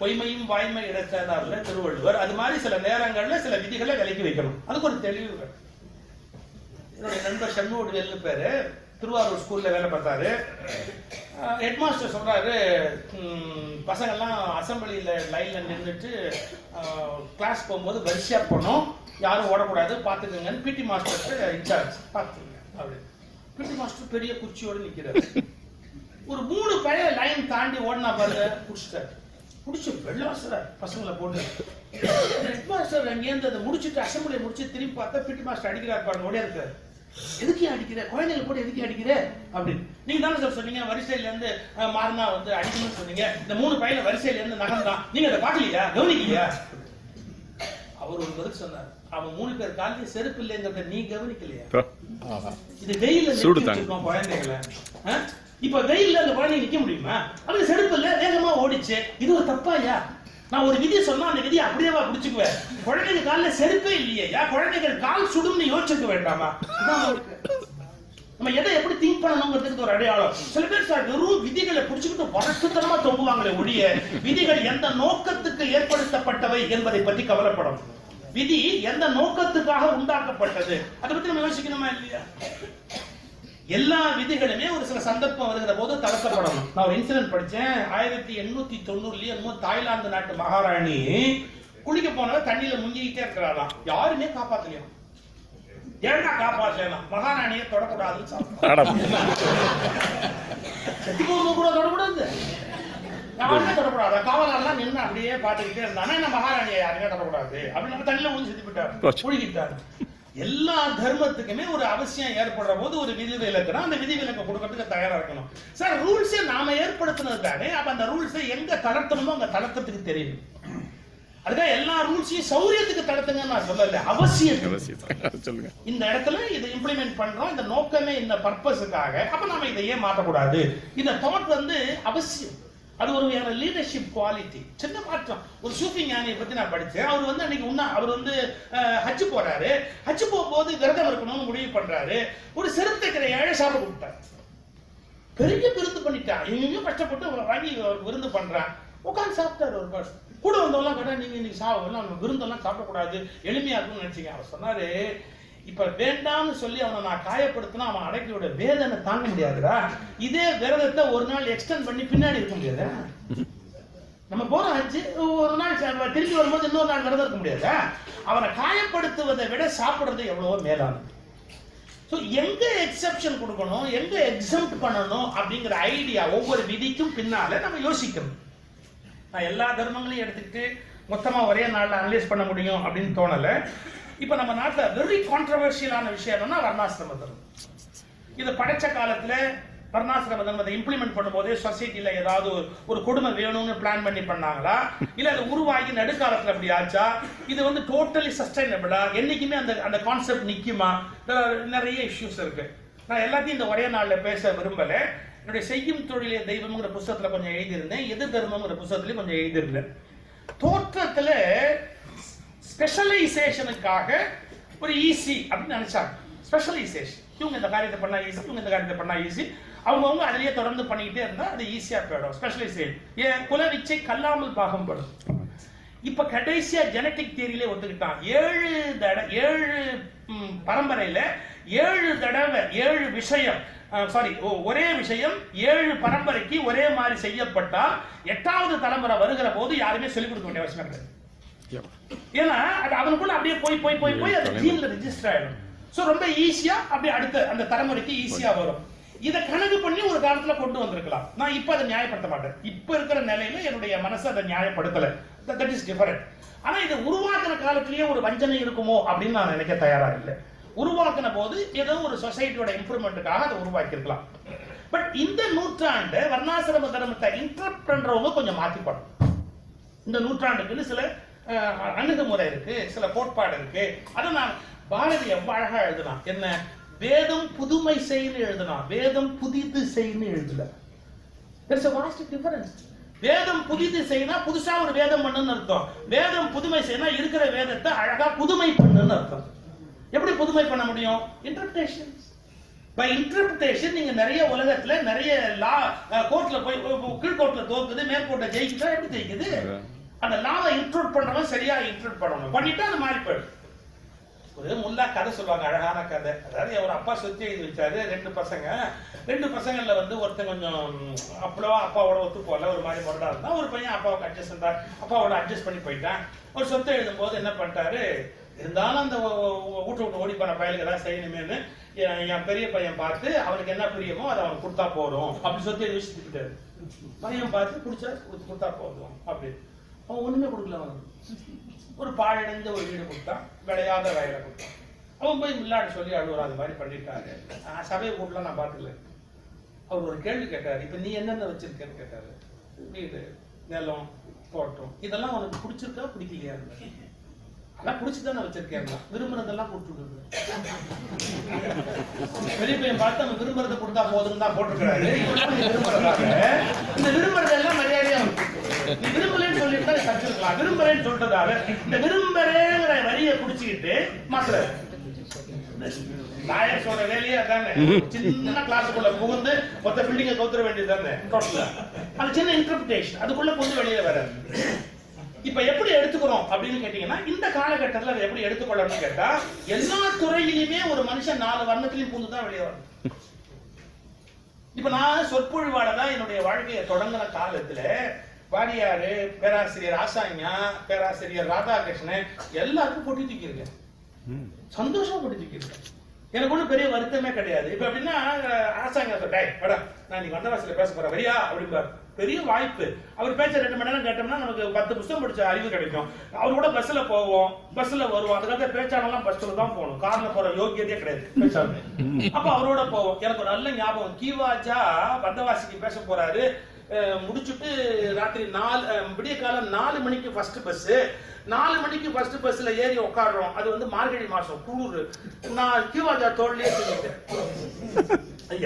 பொய்மையும் வாய்மை இடத்தார்ல திருவள்ளுவர். அது மாதிரி சில நேரங்கள்ல சில விதிகளை விலக்கி வைக்கணும், அதுக்கு ஒரு தெளிவு. என்னுடைய நண்பர் சண்முக வெள்ளு பேரு, திருவாரூர் ஸ்கூல்ல வேலை பார்த்தாரு. ஹெட்மாஸ்டர் சொல்றாரு, பசங்கள்லாம் அசம்பிளியில லைன்ல நின்றுட்டு கிளாஸ் போகும்போது வரிசையா போனோம், யாரும் ஓடக்கூடாது பாத்துக்கங்கன்னு பிடி மாஸ்டருக்கு இன்சார்ஜ் பாத்துக்கங்க அப்படி. பிடி மாஸ்டர் பெரிய குச்சியோடு நிக்கிறாரு. ஒரு 3 பையன் லைன் தாண்டி ஓடினா பாருங்க, புடிச்சிட்டாரு. புடிச்சு வெள்ளாசுற பசங்களை போட்டு ஹெட்மாஸ்டர் அங்கேருந்து அதை முடிச்சுட்டு அசம்பிளியை முடிச்சு திரும்பி பார்த்தா பிடி மாஸ்டர் அடிக்கிறார் பாருங்க, ஓடியா இருக்காரு. எதுக்கே அடிக்கிற, குழந்தைகள் கூட எதுக்கே அடிக்கிற அப்படின்னு. நீங்க தானே சார் சொன்னீங்க வரிசையில இருந்து மாறினா வந்து அடிக்கணும்னு சொன்னீங்க, இந்த 3 பையன் வரிசையில இருந்து நகர்ந்தான், நீங்க அதை பாக்கலையா, கவனிக்கலையா? அவர் ஒரு பதில் சொன்னார், அவன் 3 பேர் காலையில் செருப்பு இல்லைங்கிறத நீ கவனிக்கலையா? இது வெயில வச்சிருக்கோம் குழந்தைகளை. இப்ப வெயில்ல அந்த குழந்தை நிக்க முடியுமா? அவங்க செருப்பு இல்ல, வேகமா ஓடிச்சு, இது ஒரு தப்பாயா? நான் ஒரு விதியை சொன்னா அந்த விதியை அப்படியே பிடிச்சுக்குவேன். குழந்தைங்க காலில் செருப்பே இல்லையா, குழந்தைகள் கால் சுடும்னு யோசிச்சுக்க வேண்டாமா? நம்ம எதை எப்படி திங்க் பண்ணணுங்கிறதுக்கு ஒரு அடையாளம். சில பேர் சார் வெறும் விதிகளை பிடிச்சுக்கிட்டு வரட்டுத்தனமா தொங்குவாங்களே ஒழிய விதிகள் எந்த நோக்கத்துக்கு ஏற்படுத்தப்பட்டவை என்பதை பற்றி கவலைப்படும். விதி எந்த நோக்கத்துக்காக உண்டாக்கப்பட்டது அதை பத்தி நம்ம யோசிக்கணுமா இல்லையா? எல்லா விதிகளுமே ஒரு சில சந்தர்ப்பம் வருகிற போது தவிர்க்கப்படணும். நான் ஒரு இன்சிடென்ட் படிச்சேன். 1890 தாய்லாந்து நாட்டு மகாராணி குளிக்க போனவ தண்ணியில முங்கிக்கிட்டே இருக்கிறாளாம், யாருமே காப்பாத்தலையா. ஏன்னா காப்பாற்றலாம், மகாராணியை தொடக்கூடாதுன்னு செத்து போகும்போது கூட தொடக்கூடாது, யாருமே தொடக்கூடாது. காவலெல்லாம் நின்று அப்படியே பார்த்துக்கிட்டே இருந்தானா, என்ன மகாராணியை யாருமே தொடக்கூடாது அப்படின்னு தண்ணியில ஊழி செத்து போயிட்டாரு, மூழ்கிட்டாரு. எல்லா தர்மத்துக்குமே ஒரு அவசியம் ஏற்படுற போது ஒரு விதி விலக்குனா அந்த விதி விலக்கு கொடுக்கறதுக்கு தயாரா இருக்கணும். சார் ரூல்ஸை நாம ஏற்படுத்தினதுக்காக அப்ப அந்த ரூல்ஸை எங்க தளர்த்தணுமோ அங்க தளர்த்தத்துக்கு தெரியும். அதுக்காக எல்லா ரூல்ஸையும் சௌரியத்துக்கு தளர்த்துங்கன்னு நான் சொல்லல, அவசியம் சொல்லுங்க. இந்த இடத்துல இதை இம்ப்ளிமெண்ட் பண்றோம், இந்த நோக்கமே இந்த பர்பஸுக்காக, அப்ப நாம இதை ஏன் மாற்றக்கூடாது? இந்த தாட் வந்து அவசியம். அது ஒரு லீடர்ஷிப் குவாலிட்டி. சின்ன மாற்றம். ஒரு சூஃபி ஞானியை பத்தி நான் படிச்சேன். அவர் வந்து அன்னைக்கு அவர் வந்து ஹஜ் போறாரு. ஹஜ் போகும்போது விரதம் இருக்கணும்னு முடிவு பண்றாரு. ஒரு செருப்பு தைக்கிற ஏழை சாப்பிட கொடுத்தார். பெரிய விருந்து பண்ணிட்டான், எங்கேயும் கஷ்டப்பட்டு வாங்கி விருந்து பண்றான். உட்காந்து சாப்பிட்டாரு ஒரு வருஷம். கூட வந்தவங்களாம் கேட்டா நீங்க இன்னைக்கு சாப்பிடலாம் விருந்தெல்லாம் சாப்பிடக்கூடாது எளிமையா இருக்கும்னு நினைச்சீங்க. அவர் சொன்னாரு, இப்ப வேண்டாம்னு சொல்லி அவனை நான் காயப்படுத்தினா அவன் அடைக்கியோட வேதனை தாங்க முடியாதுடா. இதே விரதத்தை ஒரு நாள் எக்ஸ்டெண்ட் பண்ணி பின்னாடி இருக்க முடியாது. நம்ம போறோம் ஆச்சு, ஒரு நாள் திரும்பி வரும்போது இன்னொரு நாள் விரதம் இருக்க முடியாது. அவனை காயப்படுத்துவதை விட சாப்பிடுறது எவ்வளவோ மேலானது. ஸோ எங்க எக்ஸெப்ஷன் கொடுக்கணும், எங்க எக்ஸம்ட் பண்ணணும் அப்படிங்கிற ஐடியா ஒவ்வொரு விதிக்கும் பின்னால நம்ம யோசிக்கணும். நான் எல்லா தர்மங்களையும் எடுத்துக்கிட்டு மொத்தமா ஒரே நாள்ல அனலைஸ் பண்ண முடியும் அப்படின்னு தோணல. இப்ப நம்ம நாட்டுல வெரி கான்ட்ரவர்ஷியலான விஷயம் என்னன்னா வர்ணாசிரம தர்மம். இதை படைச்ச காலத்துல வர்ணாசிரம தர்மத்தை இம்ப்ளிமெண்ட் பண்ணும்போதே சொசைட்டில ஏதாவது ஒரு கொடுமை வேணும்னு பிளான் பண்ணி பண்ணாங்களா, இல்ல அது உருவாகி நடுக்காலத்துல அப்படி ஆச்சா, இது வந்து டோட்டலி சஸ்டைனபிளா, என்னைக்குமே அந்த அந்த கான்செப்ட் நிக்குமா, நிறைய இஷ்யூஸ் இருக்கு. நான் எல்லாத்தையும் இந்த ஒரே நாள்ல பேச விரும்பல. என்னுடைய செய்யும் தொழிலே தெய்வம்ங்கிற புத்தகத்துல கொஞ்சம் எழுதியிருந்தேன், எது தர்மம்ங்கிற புத்தகத்திலையும் கொஞ்சம் எழுதியிருந்தேன். தோற்றத்துல ஸ்பெஷலைசேஷனுக்காக ஒரு ஈஸி அப்படின்னு நினைச்சாங்க. ஸ்பெஷலைசேஷன், இவங்க இந்த காரியத்தை பண்ணா ஈஸி, இவங்க இந்த காரியத்தை பண்ணா ஈஸி, அவங்கவுங்க அதிலேயே தொடர்ந்து பண்ணிக்கிட்டே இருந்தா அது ஈஸியா போயிடும். ஸ்பெஷலைசேஷன் ஏன் குலவிச்சை கல்லாமல் பாகம் படும். இப்ப கடைசியா ஜெனட்டிக் தியரியிலே ஒத்துக்கிட்டான். 7 பரம்பரையில 7 தடவை 7 விஷயம் ஒரே விஷயம் 7 பரம்பரைக்கு ஒரே மாதிரி செய்யப்பட்டால் 8வது தலைமுறை வருகிற போது யாருமே சொல்லிக் கொடுக்க வேண்டிய அவசியம் கிடையாது. ஏன்னா அது அவனுக்குள்ள அப்படியே போய் போய் போய் போய் அது ஜீன்ல ரெஜிஸ்டர் ஆயிடும். சோ ரொம்ப ஈஸியா அப்படியே அடுத்த அந்த தலைமுறைக்கு ஈஸியா வரும். இத கணக்கு பண்ணி ஒரு காலத்துல கொண்டு வந்திருக்கலாம். நான் இப்ப அதை நியாயப்படுத்த மாட்டேன். இப்ப இருக்கிற நிலையில என்னுடைய மனசு அதை நியாயப்படுத்தல. That is different. ஆனா இதை உருவாக்குற காலத்திலேயே ஒரு வஞ்சனை இருக்குமோ அப்படின்னு நான் நினைக்க தயாரா இல்லை. உருவாக்குன போது ஏதோ ஒரு சொசைட்டியோட இம்ப்ரூவ்மெண்ட்டுக்காக அதை உருவாக்கி இருக்கலாம். பட் இந்த நூற்றாண்டு வர்ணாசிரம தர்மத்தை இன்டரப்ட் பண்றவங்க கொஞ்சம் மாத்திப்படும். இந்த நூற்றாண்டுக்குன்னு சில அணுகுமுறை இருக்கு, சில கோட்பாடு இருக்கு. அதை நான் பாரதி எவ்வளவு அழகா எழுதுனான். என்ன வேதம் புதுமை செய்யு எழுதுனான், வேதம் புதிது செய்யு எழுதல. There's a vast difference. வேதம் புதிது செய்யினா புதுசா ஒரு வேதம் பண்ணுன்னு அர்த்தம். வேதம் புதுமை செய்யினா இருக்கிற வேதத்தை அழகா புதுமை பண்ணுன்னு அர்த்தம். எப்படி புதுமை பண்ண முடியும்? இன்டர்பிரேஷன். பை இன்டர்பிரேஷன் நீங்க நிறைய உலகத்துல நிறைய லா கோர்ட்ல போய் கீழ்கோர்ட்ல தோக்குது, மேற்கோர்ட்ல ஜெயிக்குதா, எப்படி ஜெயிக்குது? அந்த லாவை இன்ட்ரோட் பண்றவன் சரியா இன்ட்ரோட் பண்ணணும், பண்ணிட்டா அது மாறி போயிடும். ஒரு முல்லா கதை சொல்லுவாங்க, அழகான கதை. அதாவது ஒரு அப்பா சொத்து எழுதி வச்சாரு, 2 பசங்க. 2 பசங்கள்ல வந்து ஒருத்தன் கொஞ்சம் அப்பாவோட ஒத்து போல ஒரு மாதிரி முரடா இருந்தா, ஒரு பையன் அப்பாவுக்கு அப்பாவோட அட்ஜஸ்ட் பண்ணி போயிட்டான். ஒரு சொத்தை எழுதும் போது என்ன பண்ணிட்டாரு, இருந்தாலும் அந்த வீட்டு விட்டு ஓடி போன பையனுக்கு ஏதாவது செய்யணுமேனு என் பெரிய பையன் பார்த்து அவனுக்கு என்ன பிரியமோ அதை அவனுக்கு கொடுத்தா போறோம் அப்படி சொத்தை யோசிச்சுக்கிட்டாரு. பையன் பார்த்து குடிச்சா கொடுத்தா போதும் அப்படி. அவன் ஒண்ணுமே கொடுக்கல. அவனுக்கு ஒரு பாழடைந்த ஒரு வீடு கொடுத்தான், விளையாத வயலை கொடுத்தான். அவன் போய் முன்னாடி சொல்லி அழுவுற அது மாதிரி பண்ணிட்டாரு. சபையை கூட்டலாம் நான் பார்த்துக்கல. அவர் ஒரு கேள்வி கேட்டாரு, இப்ப நீ என்னென்ன வச்சிருக்கேன்னு கேட்டாரு. வீடு, நிலம், தோட்டம், இதெல்லாம் உனக்கு பிடிச்சிருக்கா பிடிக்கலையா? அதான் பிடிச்சுதானே வச்சிருக்கேன், விரும்புறதெல்லாம் கொடுத்துடுது. பெரிய பையன் பார்த்து அவன் விரும்புறதை கொடுத்தா போதும் தான் போட்டிருக்கிறாரு. விரும்புறதாக இந்த விரும்புறதெல்லாம் மரியாதையா நீ விரும்பலன்னு சொல்லிட்டு தச்சிருக்கலாம். விரும்புறேன்னு சொல்றதால இந்த விரும்புறேங்கிற வரியை குடிச்சுக்கிட்டு மாத்துற நாயர் சொல்ற வேலையே அதானே. சின்ன கிளாஸுக்குள்ள புகுந்து மொத்த பில்டிங்கை கவுத்துற வேண்டியது தானே டோட்டலா. அது சின்ன இன்டர்பிரேஷன், அதுக்குள்ள புகுந்து வெளியே வர. இப்ப எப்படி எடுத்துக்கிறோம் அப்படின்னு கேட்டீங்கன்னா, இந்த காலகட்டத்தில் அதை எப்படி எடுத்துக்கொள்ளணும்னு கேட்டா, எல்லா துறையிலுமே ஒரு மனுஷன் 4 வர்ணத்திலையும் பூந்துதான் வெளியே வரணும். இப்ப நான் சொற்பொழிவாளதான் என்னுடைய வாழ்க்கையை தொடங்கின காலத்துல வாரியாரு, பேராசிரியர் ஆசாஞா, பேராசிரியர் ராதாகிருஷ்ணன் எல்லாருக்கும் போட்டி தூக்கியிருக்கேன். சந்தோஷமா போட்டி தூக்கியிருக்கேன். எனக்கு ஒன்றும் பெரிய வருத்தமே கிடையாது. இப்ப அப்படின்னா ஆசாங்க மேடம் நான் நீ வந்தவாசியில பேச போறேன் வரியா அப்படிம்பாரு. பெரிய வாய்ப்பு. அவர் பேச்ச 2 மணி நேரம் கேட்டோம்னா நமக்கு 10 புத்தகம் படிச்ச அறிவு கிடைக்கும். அவர் கூட பஸ்ல போவோம், பஸ்ல வருவோம். அதுக்காக பேச்சாளெல்லாம் பஸ்ல தான் போகணும், கார்ல போற யோகியதே கிடையாது பேச்சாளு. அப்ப அவரோட போவோம். எனக்கு ஒரு நல்ல ஞாபகம், கீவாஜா வந்தவாசிக்கு பேச போறாரு. முடிச்சுட்டு ராத்திரி விடிய காலம் 4 மணிக்கு ஃபர்ஸ்ட் பஸ். 4 மணிக்கு ஃபர்ஸ்ட் பஸ்ல ஏறி உட்காடுறோம். அது வந்து மார்கழி மாசம், குளிர். நான் கீவாஜா தோல்லையே தூங்கிட்டேன்.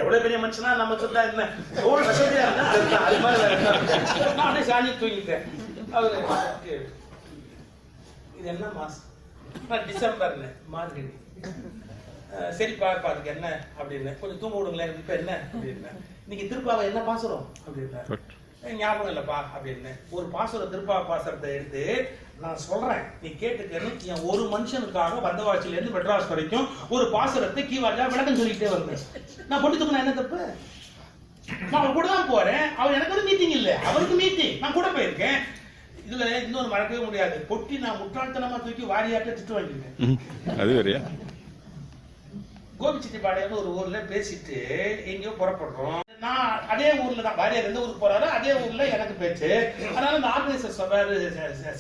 எவ்வளவு பெரிய மனுஷனா நமக்கு தான் என்ன தோல் வசதியா இருந்தா அது மாதிரி நானே சாணி தூங்கிட்டேன். அவரு இது என்ன மாசம்? டிசம்பர்னு, மார்கழி. சரி பாப்பா அதுக்கு என்ன அப்படின்னு கொஞ்சம் தூங்க விடுங்களேன். இப்ப என்ன அப்படின்னா, இன்னைக்கு திருப்பாவை என்ன பாசுறோம் அப்படின்னா, ஞாபகம் இல்லப்பா அப்படின்னு. ஒரு பாசுர திருப்பா பாசுரத்தை எடுத்து நான் சொல்றேன், நீ கேட்டுக்கன்னு. என் ஒரு மனுஷனுக்காக வந்தவாசில இருந்து மெட்ராஸ் வரைக்கும் ஒரு பாசுரத்தை கீவாஜா விளக்கம் சொல்லிட்டே வந்தேன். நான் பொட்டுத்துக்கு என்ன தப்பு? நான் அவர் கூட தான் போறேன். அவர் எனக்கு வந்து மீட்டிங் இல்லை, அவருக்கு மீட்டிங். நான் கூட போயிருக்கேன். இதுல இன்னொரு மறக்கவே முடியாது. பொட்டி நான் முட்டாள்தனமா தூக்கி வாரியாட்ட திட்டு வாங்கிட்டேன். அது வேறையா? கோபிச்செட்டிப்பாளையம் ஒரு ஊர்ல பேசிட்டு எங்கேயோ புறப்படுறோம். நான் அதே ஊர்ல தான், வாரியார் எந்த ஊருக்கு போறாரோ அதே ஊர்ல எனக்கு பேச்சு. அதனால இந்த ஆர்கனைசர் சொல்றாரு,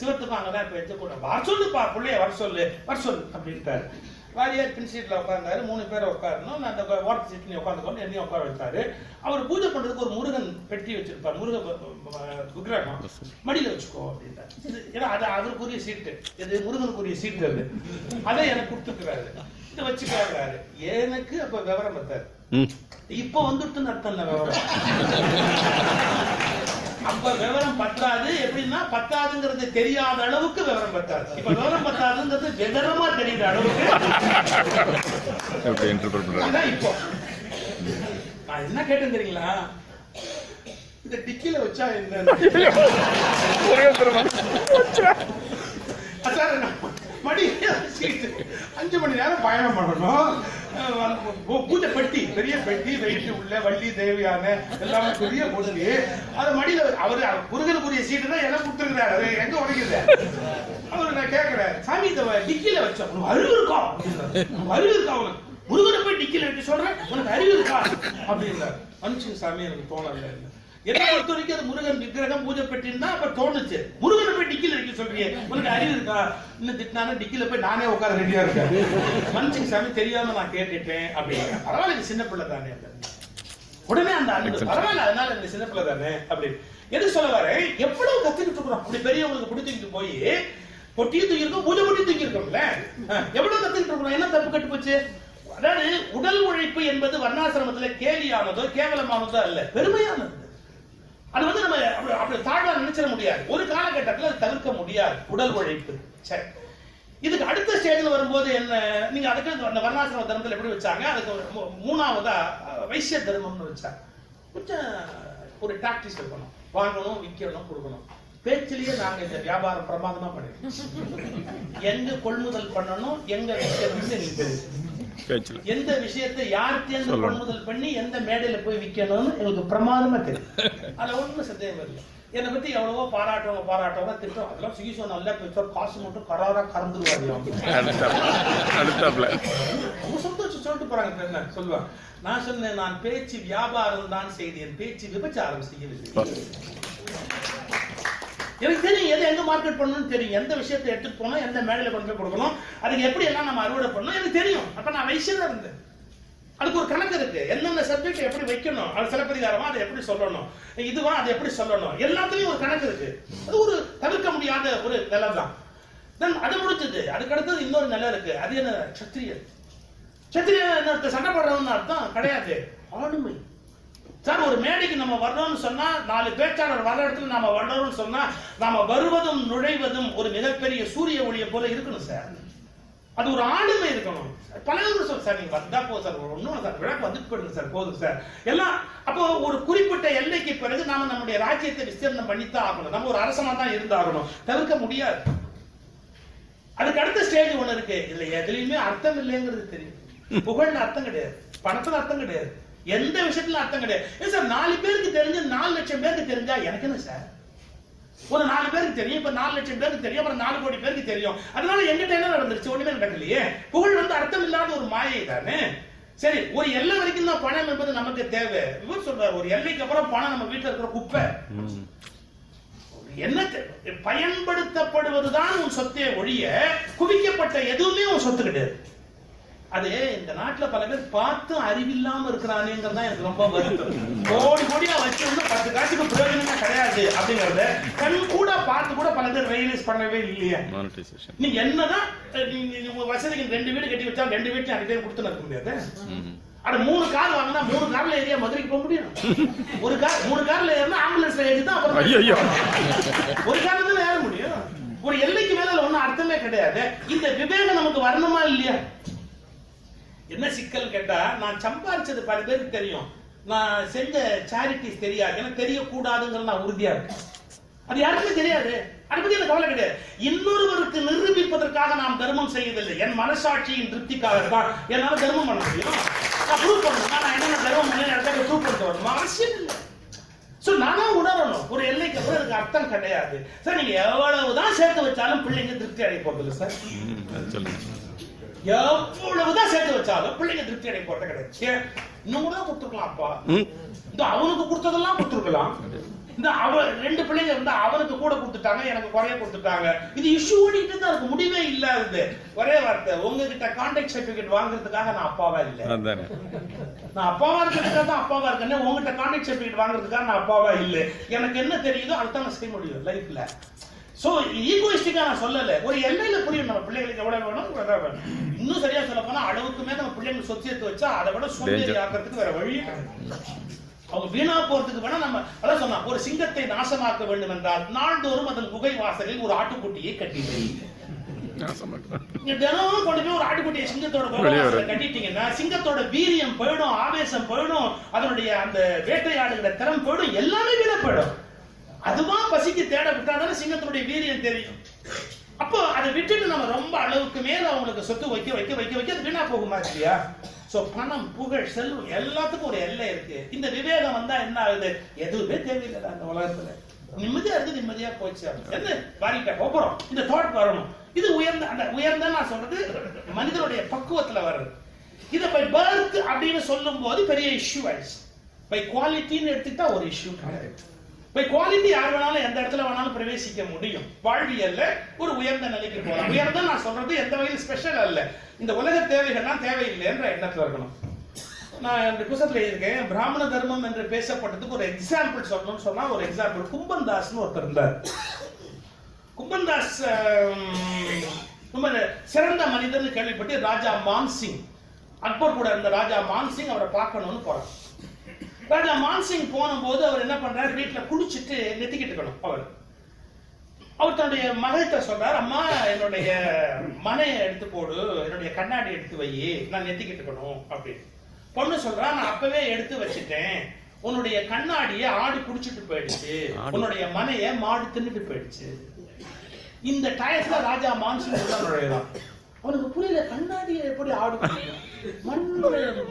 சிவத்துக்கும் அங்கதான் பேச்சு. கூட வர சொல்லுப்பா, பிள்ளைய வர சொல்லு அப்படின்ட்டாரு. வாரியார் பின் சீட்ல உட்கார்ந்தாரு. 3 பேரை உட்காரணும். நான் அந்த ஓரத்து சீட்ல உட்காந்துக்கணும், என்னையும் உட்கார வச்சாரு. அவர் பூஜை பண்றதுக்கு ஒரு முருகன் பெட்டி வச்சிருப்பார், முருக விக்கிரகம் மடியில வச்சுக்கோ அப்படின்ட்டாரு. ஏன்னா அது அவருக்குரிய சீட்டு, இது முருகனுக்குரிய சீட்டு. அது அதை எனக்கு கொடுத்துக்கிறாரு, இதை வச்சுக்கிறாரு. எனக்கு அப்ப விவரம் பத்தாரு. இப்ப வந்துட்டு அர்த்தம் இல்ல விவரம். அப்ப விவரம் பத்தாது. எப்படின்னா பத்தாதுங்கிறது தெரியாத அளவுக்கு விவரம் பத்தாது. இப்ப விவரம் பத்தாதுங்கிறது விவரமா தெரியுற அளவுக்கு. இப்போ நான் என்ன கேட்டேன் தெரியுங்களா? இந்த டிக்கில வச்சா என்ன மடி 5 மணி நேரம் பயணம் பண்ணணும். பூஜை பெட்டி, பெரிய பெட்டி, வெயிட் உள்ள வள்ளி தேவையான எல்லாமே பெரிய பொருள். அது மடியில அவரு முருகனுக்குரிய சீட்டு தான் எல்லாம் கொடுத்துருக்கிறாரு. அது எங்க உடைக்குது? அவரு நான் கேட்கிறேன், சாமி இந்த டிக்கில வச்சா உனக்கு அறிவு இருக்கா? அறிவு இருக்கா உனக்கு? முருகனை போய் டிக்கில வச்சு சொல்றேன், உனக்கு அறிவு இருக்கா அப்படின்றாரு. மனுஷன் சாமி எனக்கு தோணல. என்ன பொறுத்த வரைக்கும் அது முருகன் விக்கிரகம் பூஜை பெட்டின்னு தான் அப்ப தோணுச்சு. முருகனை போய் டிக்கில வைக்க சொல்றீங்க, உனக்கு அறிவு இருக்கா? இன்னும் திட்டினானா டிக்கில போய் நானே உட்கார ரெடியா இருக்கேன். மனுஷன் சாமி தெரியாம நான் கேட்டுட்டேன் அப்படின்னு. பரவாயில்ல, இது சின்ன பிள்ளை தானே. உடனே அந்த அன்பு பரவாயில்ல, அதனால இந்த சின்ன பிள்ளை தானே அப்படின்னு. எது சொல்ல வரேன், எவ்வளவு கத்துக்கிட்டு இருக்கிறோம். அப்படி பெரியவங்களுக்கு பிடிச்சிக்கிட்டு போய் பொட்டியும் தூக்கி இருக்கோம், பூஜை பொட்டியும் தூக்கி இருக்கோம்ல. எவ்வளவு கத்துக்கிட்டு இருக்கிறோம். என்ன தப்பு கட்டு போச்சு? அதாவது உடல் உழைப்பு என்பது வர்ணாசிரமத்துல கேலியானதோ கேவலமானதோ அல்ல, பெருமையானது. அது வந்து நம்ம அப்படி தாழ்வா நினைச்சிட முடியாது. ஒரு காலகட்டத்தில் அது தவிர்க்க முடியாது, உடல் உழைப்பு. சரி, இதுக்கு அடுத்த ஸ்டேஜ்ல வரும்போது என்ன, நீங்க அதுக்கு அந்த வர்ணாசிரம தர்மத்தில் எப்படி வச்சாங்க? அதுக்கு 3வதா வைசிய தர்மம்னு வச்சாங்க. கொஞ்சம் ஒரு டாக்டிஸ் இருக்கணும், வாங்கணும், விற்கணும், கொடுக்கணும். பேச்சிலேயே நாங்க இந்த வியாபாரம் பிரமாதமா பண்ணிருக்கோம். எங்க கொள்முதல் பண்ணணும், எங்க விற்கணும், எந்த விஷயத்தை யார்கிட்ட கொள்முதல் பண்ணி எந்த மேடையில போய் விற்கணும்னு எங்களுக்கு பிரமாதமா தெரியும். அதுல ஒண்ணும் சந்தேகம் இல்லை. என்னை பத்தி எவ்வளவோ பாராட்டவங்க திட்டம், அதெல்லாம் சிகிச்சை நல்லா பேசுவார், காசு மட்டும் கராரா கறந்துருவாங்க. சந்தோஷம் சொல்லிட்டு போறாங்க. என்ன சொல்லுவாங்க? நான் சொன்னேன், நான் பேச்சு வியாபாரம் தான் செய்தேன், பேச்சு விபச்சாரம் செய்யவில்லை. எனக்கு தெரியும் எதை எங்க மார்க்கெட் பண்ணணும்னு தெரியும், எந்த விஷயத்தை எடுத்துட்டு போகணும், எந்த மேடையில கொண்டு போய் கொடுக்கணும், அதுக்கு எப்படி எல்லாம் நம்ம அறுவடை பண்ணணும் எனக்கு தெரியும். அப்ப நான் வைசியதா இருந்தேன். அதுக்கு ஒரு கணக்கு இருக்கு, என்னென்ன சப்ஜெக்ட் எப்படி வைக்கணும், அது சிலப்பதிகாரமா அதை எப்படி சொல்லணும், இதுவா அதை எப்படி சொல்லணும், எல்லாத்துலயும் ஒரு கணக்கு இருக்கு. அது ஒரு தவிர்க்க முடியாத ஒரு நிலை தான். அது முடிஞ்சது. அதுக்கு அடுத்தது இன்னொரு நிலை இருக்கு. அது என்ன? சத்திரியன். சத்திரியன் என்ன? சண்டை போடுறவன்னு அர்த்தம் கிடையாது, ஆளுமை. சார், ஒரு மேடைக்கு நம்ம வரணும்னு சொன்னா, 4 பேச்சாளர் வர இடத்துல நாம வரணும்னு சொன்னா, நாம வருவதும் நுழைவதும் ஒரு மிகப்பெரிய சூரிய ஒளியை போல இருக்கணும் சார். அது ஒரு ஆளுமை இருக்கணும். பலரும் சொல்ல சார், நீங்க வந்தா போ சார், ஒன்னும் சார், விழாக்கு வந்துட்டு போயிடுங்க சார், போதும் சார் எல்லாம். அப்போ ஒரு குறிப்பிட்ட எல்லைக்கு பிறகு நாம நம்முடைய ராஜ்யத்தை விஸ்தீர்ணம் பண்ணித்தான் ஆகணும். நம்ம ஒரு அரசமா தான் இருந்தாகணும், தவிர்க்க முடியாது. அதுக்கு அடுத்த ஸ்டேஜ் ஒண்ணு இருக்கு. இதுல எதுலையுமே அர்த்தம் இல்லைங்கிறது தெரியும். புகழ்ல அர்த்தம் கிடையாது, பணத்துல அர்த்தம் கிடையாது, எந்த விஷயத்துல அர்த்தம் கிடையாது. சார் 4 பேருக்கு தெரிஞ்சு 4 லட்சம் பேருக்கு தெரிஞ்சா எனக்கு என்ன சார்? ஒரு 4 பேருக்கு தெரியும், இப்ப 4 லட்சம் பேருக்கு தெரியும், அப்புறம் 4 கோடி பேருக்கு தெரியும். அதனால எங்கிட்ட என்ன நடந்துருச்சு? ஒண்ணுமே நடக்கலையே. புகழ் வந்து அர்த்தம் இல்லாத ஒரு மாயை தானே. சரி, ஒரு எல்லை வரைக்கும் தான் பணம் என்பது நமக்கு தேவை. இவர் சொல்றாரு, ஒரு எல்லைக்கு அப்புறம் பணம் நம்ம வீட்டுல இருக்கிற குப்பை. என்ன பயன்படுத்தப்படுவதுதான் உன் சொத்தே ஒழிய குவிக்கப்பட்ட எதுவுமே உன் சொத்து கிடையாது. அது இந்த நாட்டுல பல பேர் பார்த்து அறிவில்லாம இருக்கிறானேங்கிறதா எனக்கு ரொம்ப வருத்தம். கோடியா வச்சு 10 காசுக்கு பிரயோஜனமே கிடையாது அப்படிங்கறத கண் கூட பார்த்து கூட பல பேர் ரியலைஸ் பண்ணவே இல்லையா? நீங்க என்னதான் உங்க வசதிக்கு 2 வீடு கட்டி வச்சா 2 வீட்டையும் அடி பேர் கொடுத்து நடக்க முடியாது. அட 3 கார் வாங்கினா 3 கார்ல ஏறியா மதுரைக்கு போக முடியும்? ஒரு கார் 3 கார்ல ஏறினா ஆம்புலன்ஸ்ல ஏறி தான் அப்புறம் ஒரு கார்ல தான் ஏற முடியும். ஒரு எல்லைக்கு மேல ஒன்னும் அர்த்தமே கிடையாது. இந்த விவேகம் நமக்கு வரணுமா இல்லையா? என்ன சிக்கல் கேட்டா, நான் சம்பாதிச்சது பல பேருக்கு தெரியும், நான் செஞ்ச சேரிட்டிஸ் தெரியாது, எனக்கு தெரியக்கூடாதுங்கிற நான் உறுதியா இருக்கேன். அது யாருக்குமே தெரியாது, அதை பத்தி எனக்கு கவலை கிடையாது. இன்னொருவருக்கு நிரூபிப்பதற்காக நாம் தர்மம் செய்யவில்லை, என் மனசாட்சியின் திருப்திக்காக தான் என்னால தர்மம் பண்ண முடியும். நான் ப்ரூவ் பண்ணணும், நான் என்னென்ன தர்மம் பண்ண ப்ரூவ் பண்ணிட்டு வரணும் அவசியம் இல்லை. சோ நானா உணரணும், ஒரு எல்லைக்கு அப்புறம் அதுக்கு அர்த்தம் கிடையாது. சார் நீங்க எவ்வளவுதான் சேர்த்து வச்சாலும் பிள்ளைங்க திருப்தி அடைய போறது சார். எவ்வளவுதான் சேர்த்து வச்சாலும் பிள்ளைங்க திருப்தி அடைய போறது கிடையாது. இன்னும் கூட கொடுத்துருக்கலாம், அப்பா இந்த அவனுக்கு கொடுத்ததெல்லாம் கொடுத்துருக்கலாம், இந்த ரெண்டு பிள்ளைங்க இருந்தா அவனுக்கு கூட கொடுத்துட்டாங்க, எனக்கு குறைய கொடுத்துட்டாங்க. இது இஷ்யூ ஓடிட்டு தான் இருக்கு, முடிவே இல்லாதது. ஒரே வார்த்தை, உங்ககிட்ட கான்டாக்ட் சர்டிபிகேட் வாங்குறதுக்காக நான் அப்பாவா இல்லை, நான் அப்பாவா இருக்கிறதுக்காக தான் அப்பாவா இருக்கேன். உங்ககிட்ட கான்டாக்ட் சர்டிபிகேட் வாங்குறதுக்காக நான் அப்பாவா இல்லை. எனக்கு என்ன தெரியுதோ அதுதான் நான் செய்ய முடியும் லைஃப்ல. சோ ஈகோயிஸ்டிக்கா நான் சொல்லல, ஒரு எல்லையில புரியும் நம்ம பிள்ளைகளுக்கு எவ்வளவு வேணும். இன்னும் சரியா சொல்ல போனா அளவுக்கு மேல நம்ம பிள்ளைங்களுக்கு சொத்து எடுத்து வச்சா அதை விட சோம்பேறி ஆக்கிறதுக்கு வேற வழி. அவங்க வீணா போறதுக்கு வேணா நம்ம அதான் சொன்னா, ஒரு சிங்கத்தை நாசமாக்க வேண்டும் என்றால் நாள்தோறும் அதன் குகை வாசலில் ஒரு ஆட்டுக்குட்டியை கட்டிட்டு தினமும் கொண்டு போய் ஒரு ஆட்டுக்குட்டியை சிங்கத்தோட கட்டிட்டீங்கன்னா சிங்கத்தோட வீரியம் போயிடும், ஆவேசம் போயிடும், அதனுடைய அந்த வேட்டையாடுகிற திறம் போயிடும், எல்லாமே வீணா போயிடும். அதுதான் பசிக்கு தேட விட்டாதானே சிங்கத்தினுடைய வீரியம் தெரியும். அப்போ அதை விட்டுட்டு நம்ம ரொம்ப அளவுக்கு மேல அவங்களுக்கு சொத்து வைக்க வைக்க வைக்க வைக்க அது வீணா போகுமா இல்லையா? சோ பணம், புகழ், செல்வம் எல்லாத்துக்கும் ஒரு எல்லை இருக்கு. இந்த விவேகம் வந்தா என்ன ஆகுது? எதுவுமே தேவையில்லை அந்த உலகத்துல. நிம்மதியா இருக்கு, நிம்மதியா போச்சு. என்ன வாரிட்ட போறோம், இந்த தாட் வரணும். இது உயர்ந்த, அந்த உயர்ந்த நான் சொல்றது மனிதனுடைய பக்குவத்துல வர்றது. இதை பை பர்த் அப்படின்னு சொல்லும் போது பெரிய இஷ்யூ ஆயிடுச்சு. பை குவாலிட்டின்னு எடுத்துக்கிட்டா ஒரு இஷ்யூ கிடையாது. பை குவாலிட்டி யார் வேணாலும் எந்த இடத்துல வேணாலும் பிரவேசிக்க முடியும். வாழ்வியல்ல ஒரு உயர்ந்த நிலைக்கு போகலாம். உயர்ந்த நான் சொல்றது எந்த வகையில் ஸ்பெஷல் அல்ல, இந்த உலக தேவைகள்லாம் தேவையில்லை என்ற எண்ணத்துல இருக்கணும். நான் இந்த புத்தகத்துல இருக்கேன், பிராமண தர்மம் என்று பேசப்பட்டதுக்கு ஒரு எக்ஸாம்பிள் சொல்லணும்னு சொன்னா ஒரு எக்ஸாம்பிள் கும்பன் தாஸ்னு ஒருத்தர் இருந்தார். கும்பன் தாஸ் ரொம்ப சிறந்த மனிதன் கேள்விப்பட்டு ராஜா மான்சிங், அக்பர் கூட இருந்த ராஜா மான்சிங் அவரை பார்க்கணும்னு போறார். ராஜா மான்சிங் போன போது அவர் என்ன பண்றாரு, வீட்டுல குளிச்சுட்டு நெத்திக்கிட்டுக்கணும். அவர் தன்னுடைய மகள்கிட்ட சொல்றாரு, அம்மா என்னுடைய மனையை எடுத்து போடு, என்னுடைய கண்ணாடி எடுத்து வை, நான் நெத்திக்கிட்டுக்கணும் அப்படின்னு. பொண்ணு சொல்றா, நான் அப்பவே எடுத்து வச்சுட்டேன், உன்னுடைய கண்ணாடிய ஆடு குடிச்சிட்டு போயிடுச்சு, உன்னுடைய மனைய மாடு தின்னுட்டு போயிடுச்சு. இந்த டயத்துல ராஜா மான்சிங் நுழையலாம். அவனுக்கு புரியல, கண்ணாடியை எப்படி ஆடு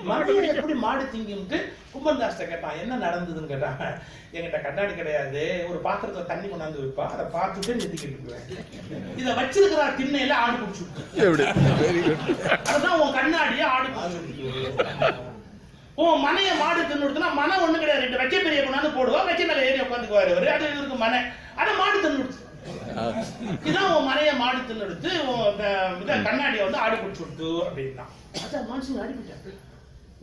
மனையை எப்படி மாடு திங்கும்ட்டு கும்பன் தாஸ்ட கேட்டான், என்ன நடந்ததுன்னு கேட்டாங்க. என்கிட்ட கண்ணாடி கிடையாது, ஒரு பாத்திரத்துல தண்ணி கொண்டாந்து வைப்பா, அதை பார்த்துட்டு நிறுத்திக்கிட்டு இதை வச்சிருக்கிற திண்ணையில ஆடு குடிச்சு, அதுதான் உன் கண்ணாடிய ஆடு குடிச்சு. உன் மனைய மாடு தின்னுடுதுன்னா மனை ஒண்ணு கிடையாது, ரெண்டு வைக்க பெரிய கொண்டாந்து போடுவா, வைக்க மேல ஏறி உட்காந்துக்குவாரு அவரு, அது இருக்கு மனை, அதை மாடு தின்னுடுச்சு. இதான் உன் மனைய மாடு தின்னுடுத்து, கண்ணாடியை வந்து ஆடு குடிச்சு விடுத்து அப்படின்னா மனுஷன் அடிப்பிட்டாரு.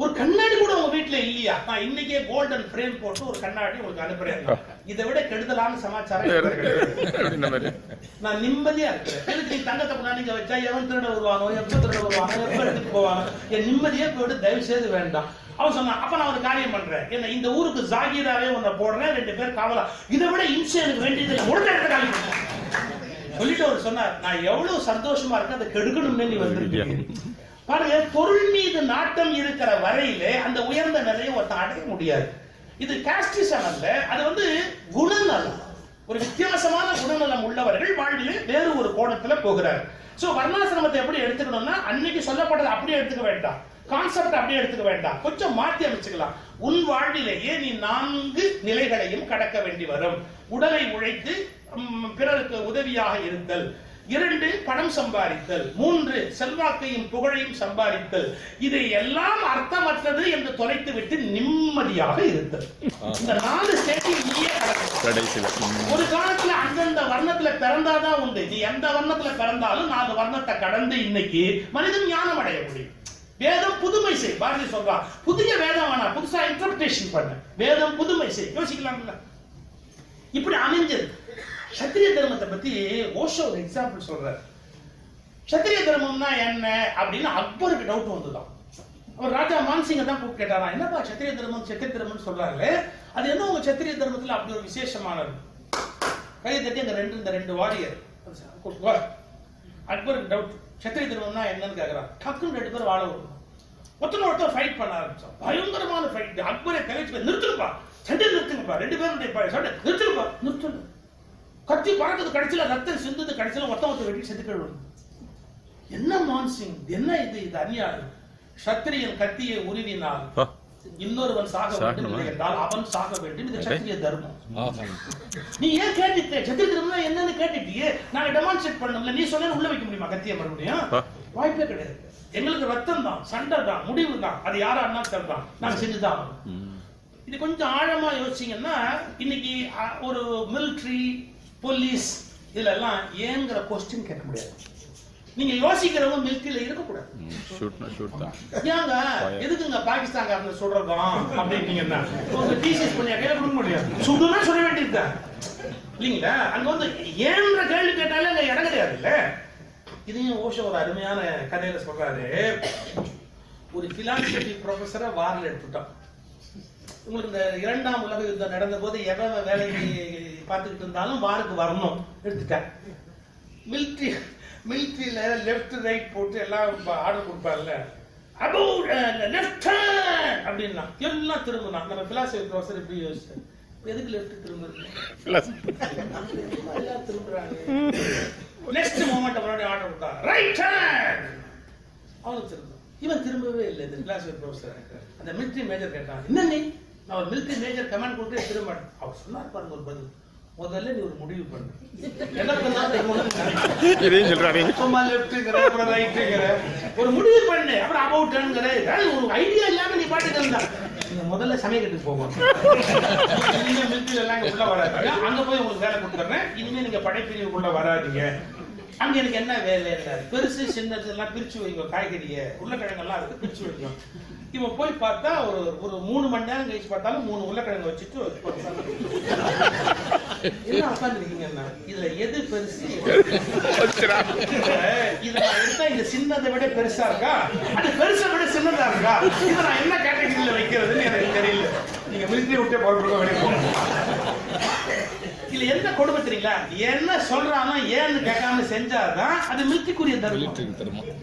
ஒரு கண்ணாடி கூட உங்க வீட்டுல இல்லையா? நான் இன்னைக்கே கோல்டன் ஃப்ரேம் போட்டு ஒரு கண்ணாடி உங்களுக்கு அனுப்புறேன். இதை விட கெடுதலான சமாச்சாரம் நான் நிம்மதியா இருக்கிறேன். எனக்கு நீ தங்கத்தை கொண்டாடி நீங்க வச்சா எவன் திருட வருவானோ, எப்ப திருட வருவானோ, எப்ப எடுத்துட்டு போவானோ, என் நிம்மதியே போயிட்டு தயவு செய்து வேண்டாம். அவன் சொன்னான், அப்ப நான் ஒரு காரியம் பண்றேன், என்ன இந்த ஊருக்கு ஜாகீராவே உன்னை போடுறேன், 2 பேர் காவலா, இதை விட இம்சை எனக்கு வேண்டியது உடனே சொல்லிட்டு அவர் சொன்னார், நான் எவ்வளவு சந்தோஷமா இருக்கேன், அதை கெடுக்கணும்னு நீ வந்திருக்கீங்க பாருங்க. பொருள் மீது நாட்டம் இருக்கிற வரையிலே அந்த உயர்ந்த நிலையை ஒருத்தன் அடைய முடியாது. இது காஸ்டிசம் அல்ல, அது வந்து குணநலம். ஒரு வித்தியாசமான குணநலம் உள்ளவர்கள் வாழ்விலே வேறு ஒரு கோணத்துல போகிறார். சோ வர்ணாசிரமத்தை எப்படி எடுத்துக்கணும்னா, அன்னைக்கு சொல்லப்பட்டது அப்படியே எடுத்துக்க வேண்டாம், கான்செப்ட் அப்படியே எடுத்துக்க வேண்டாம், கொஞ்சம் மாற்றி அமைச்சுக்கலாம். உன் வாழ்விலேயே நீ 4 நிலைகளையும் கடக்க வேண்டி வரும். உடலை உழைத்து பிறருக்கு உதவியாக இருத்தல், 2 பணம் சம்பாதித்தல், 3 செல்வாக்கையும் புகழையும் சம்பாதித்தல். இதை எல்லாம் அர்த்தமற்றது என்று தொலைத்து விட்டு நிம்மதியாக இருத்தல். இந்த 4 ஸ்டேஜில் நீயே கடக்கணும். ஒரு காலத்துல அந்தந்த வர்ணத்துல பிறந்தாதான் உண்டு. நீ எந்த வர்ணத்துல பிறந்தாலும் 4 வர்ணத்தை கடந்து இன்னைக்கு மனிதன் ஞானம் அடைய முடியும். வேதம் புதுமை செய், பாரதி சொல்றா, புதிய வேதம் வேணா, புதுசா இன்டர்பிரேஷன் பண்ண, வேதம் புதுமை செய். யோசிக்கலாம்ல, இப்படி அமைஞ்சது. சத்திரிய தர்மத்தை பத்தி ஓஷோ ஒரு எக்ஸாம்பிள் சொல்றாரு. சத்திரிய தர்மம்னா என்ன அப்படின்னு அக்பருக்கு டவுட் வந்துதான். அவர் ராஜா மான்சிங்க தான் கூப்பிட்டு கேட்டாரா, என்னப்பா சத்திரிய தர்மம் சத்திரிய தர்மம் சொல்றாங்களே, அது என்ன உங்க சத்திரிய தர்மத்துல அப்படி ஒரு விசேஷமானது? கையை தட்டி அந்த 2 வாரியர் அக்பருக்கு டவுட், சத்திரிய தர்மம்னா என்னன்னு கேக்குறான். டக்குன்னு 2 பேர் வாழ விடணும். ஒருத்தர் ஃபைட் பண்ண ஆரம்பிச்சோம். பயங்கரமான ஃபைட். அக்பரே கலைச்சு நிறுத்துப்பா, சண்டை நிறுத்துங்கப்பா, 2 பேரும் சண்டை நிறுத்துப்பா, நிறுத்தணும். கத்தி பறக்குது, கடைசியில ரத்தம் சிந்துது, கடைசியில ஒருத்த வெட்டி செத்து கழுவு. என்ன மான்சிங், என்ன இது அநியாயம். சத்திரியன் கத்தியை உருவினால் இன்னொருவன் சாக வேண்டும் என்றால் அவன் சாக வேண்டும். இது சத்திரிய தர்மம். நீ ஏன் கேட்டுட்ட? சத்திரிய தர்மம் என்னன்னு கேட்டுட்டியே, நாங்க டெமான்ஸ்ட்ரேட் பண்ணோம்ல, நீ சொன்ன உள்ள வைக்க முடியுமா கத்திய மறுபடியும்? வாய்ப்பே கிடையாது. எங்களுக்கு ரத்தம் தான், சண்டை தான், முடிவு தான், அது யாரா அண்ணா தான், நாங்க செஞ்சுதான். இது கொஞ்சம் ஆழமா யோசிச்சீங்கன்னா இன்னைக்கு ஒரு மிலிட்டரி போலீஸ் இதுல எல்லாம் ஏங்கிற கொஸ்டின் கேட்க முடியாது. நீங்க யோசிக்கிறவங்க மிலிட்டரியில இருக்கக்கூடாது. ஏங்க எதுக்குங்க பாகிஸ்தான்காரங்க சொல்றதும் அப்படின்னீங்கன்னா உங்க டிசிஎஸ் பண்ணி கையில கொடுக்க முடியாது. சுடுனா சொல்ல வேண்டியது இல்லைங்களா? அங்க வந்து ஏன்ற கேள்வி கேட்டாலே அங்க இடம் கிடையாது இல்ல. இதையும் ஓஷோ ஒரு அருமையான கதையில சொல்றாரு. ஒரு பிலாசபி ப்ரொஃபஸரை வாரில் எடுத்துட்டோம். உங்களுக்கு இந்த 2ஆம் உலக யுத்தம் நடந்த போது எவன் வேலைக்கு பார்த்துக்கிட்டு இருந்தாலும் வாருக்கு வரணும் எடுத்துட்டேன். மிலிட்டரியில லெஃப்ட் ரைட் போட்டு எல்லாம் ஆர்டர் கொடுப்பாங்கல்ல, அபவுட் லெஃப்ட் அப்படின்னா எல்லாம் திரும்பினா. நம்ம பிலாசபி ப்ரொஃபஸர் இப்படி யோசிச்சேன், எதுக்கு லெஃப்ட் திரும்புறது? எல்லாம் திரும்புறாங்க. நெக்ஸ்ட் மொமெண்ட் அவரோட ஆர்டர் கொடுத்தா ரைட் ஹேண்ட், அவனுக்கு திரும்ப. இவன் திரும்பவே இல்லை. இந்த பிலாசபி ப்ரொஃபஸர் அந்த மிலிட்டரி மேஜர் கேட்டான், என்ன நீ? நான் ஒரு மிலிட்டரி மேஜர் கமாண்ட் கொடுத்து திரும்ப. அவர் சொன்னார் பாருங்க ஒரு பதில், முதல்ல நீ ஒரு முடிவு பண்ணு. ஒரு முடிவு பண்ணு, அப்புறம் அபவுட் ஒரு ஐடியா இல்லாம நீ பாட்டுக்கு இருந்தா நீங்க முதல்ல சமயக்கட்டுக்கு போகணும். நீங்க மிலிட்டரியில எல்லாம் உள்ள வராதீங்க, அங்க போய் உங்களுக்கு வேலை கொடுத்துறேன். இனிமே நீங்க படைப்பிரிவுக்குள்ள வராதீங்க. அங்க எனக்கு என்ன வேலை இல்லை, பெருசு சின்னது எல்லாம் பிரிச்சு வைங்க, காய்கறிய உருளைக்கிழங்கெல்லாம் இருக்கு பிரிச்சு வைக்கும். இவன் போய் பார்த்தா ஒரு 3 மணி நேரம் கழிச்சு பார்த்தாலும் 3 உருளைக்கிழங்கு வச்சுட்டு என்ன உட்காந்துருக்கீங்கன்னா இதுல எது பெருசு? இதுல எடுத்தா இந்த சின்னதை விட பெருசா இருக்கா, அது பெருசை விட சின்னதா இருக்கா? இதை நான் என்ன கேட்டகரியில வைக்கிறதுன்னு எனக்கு தெரியல. நீங்க மிலிட்டரி விட்டே போறதுக்கு வெளியே போகணும். இதுல என்ன கொடுமை தெரியுங்களா? என்ன சொல்றானோ ஏன்னு கேட்காம செஞ்சாதான் அது மிலிட்டரிக்குரிய தர்மம்.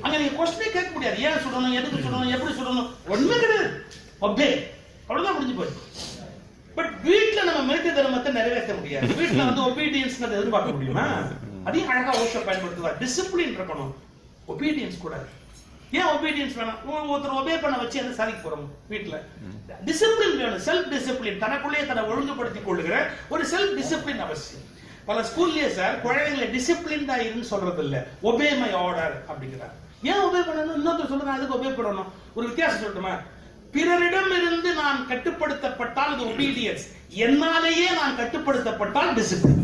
அங்க நீங்க கொஸ்டினே கேட்க முடியாது. ஏன் சுடணும், எதுக்கு சுடணும், எப்படி சுடணும், ஒண்ணுமே கிடையாது. ஒபே, அவ்வளவுதான் முடிஞ்சு போயிடுச்சு. பட் வீட்டுல நம்ம மிலிட்டரி தர்மத்தை நிறைவேற்ற முடியாது. வீட்டுல வந்து ஒபீடியன்ஸ் எதிர்பார்க்க முடியுமா? அதையும் அழகா ஓஷோ பயன்படுத்துவார். டிசிப்ளின் இருக்கணும், ஒபீடியன்ஸ் கூடாது. ஏன் ஒபீடியன்ஸ் வேணும்? ஒருத்தர் ஒபே பண்ண வச்சு எந்த சாதிக்க போறோம்? வீட்டுல டிசிப்ளின் வேணும், செல்ஃப் டிசிப்ளின், தனக்குள்ளேயே தன்னை ஒழுங்குபடுத்திக் கொள்ளுகிற ஒரு செல்ஃப் டிசிப்ளின் அவசியம். பல ஸ்கூல்லயே சார் குழந்தைங்களை டிசிப்ளின்டா இருன்னு சொல்றது இல்ல, ஒபே மை ஆர்டர் அப்படிங்கிறார். ஏன் ஒபே பண்ணணும்? இன்னொருத்தர் சொல்றேன் அதுக்கு ஒபே பண்ணணும். ஒரு வித்தியாசம் சொல்லட்டுமா? பிறரிடம் இருந்து நான் கட்டுப்படுத்தப்பட்டால் அது ஒபீடியன்ஸ், என்னாலேயே நான் கட்டுப்படுத்தப்பட்டால் டிசிப்ளின்.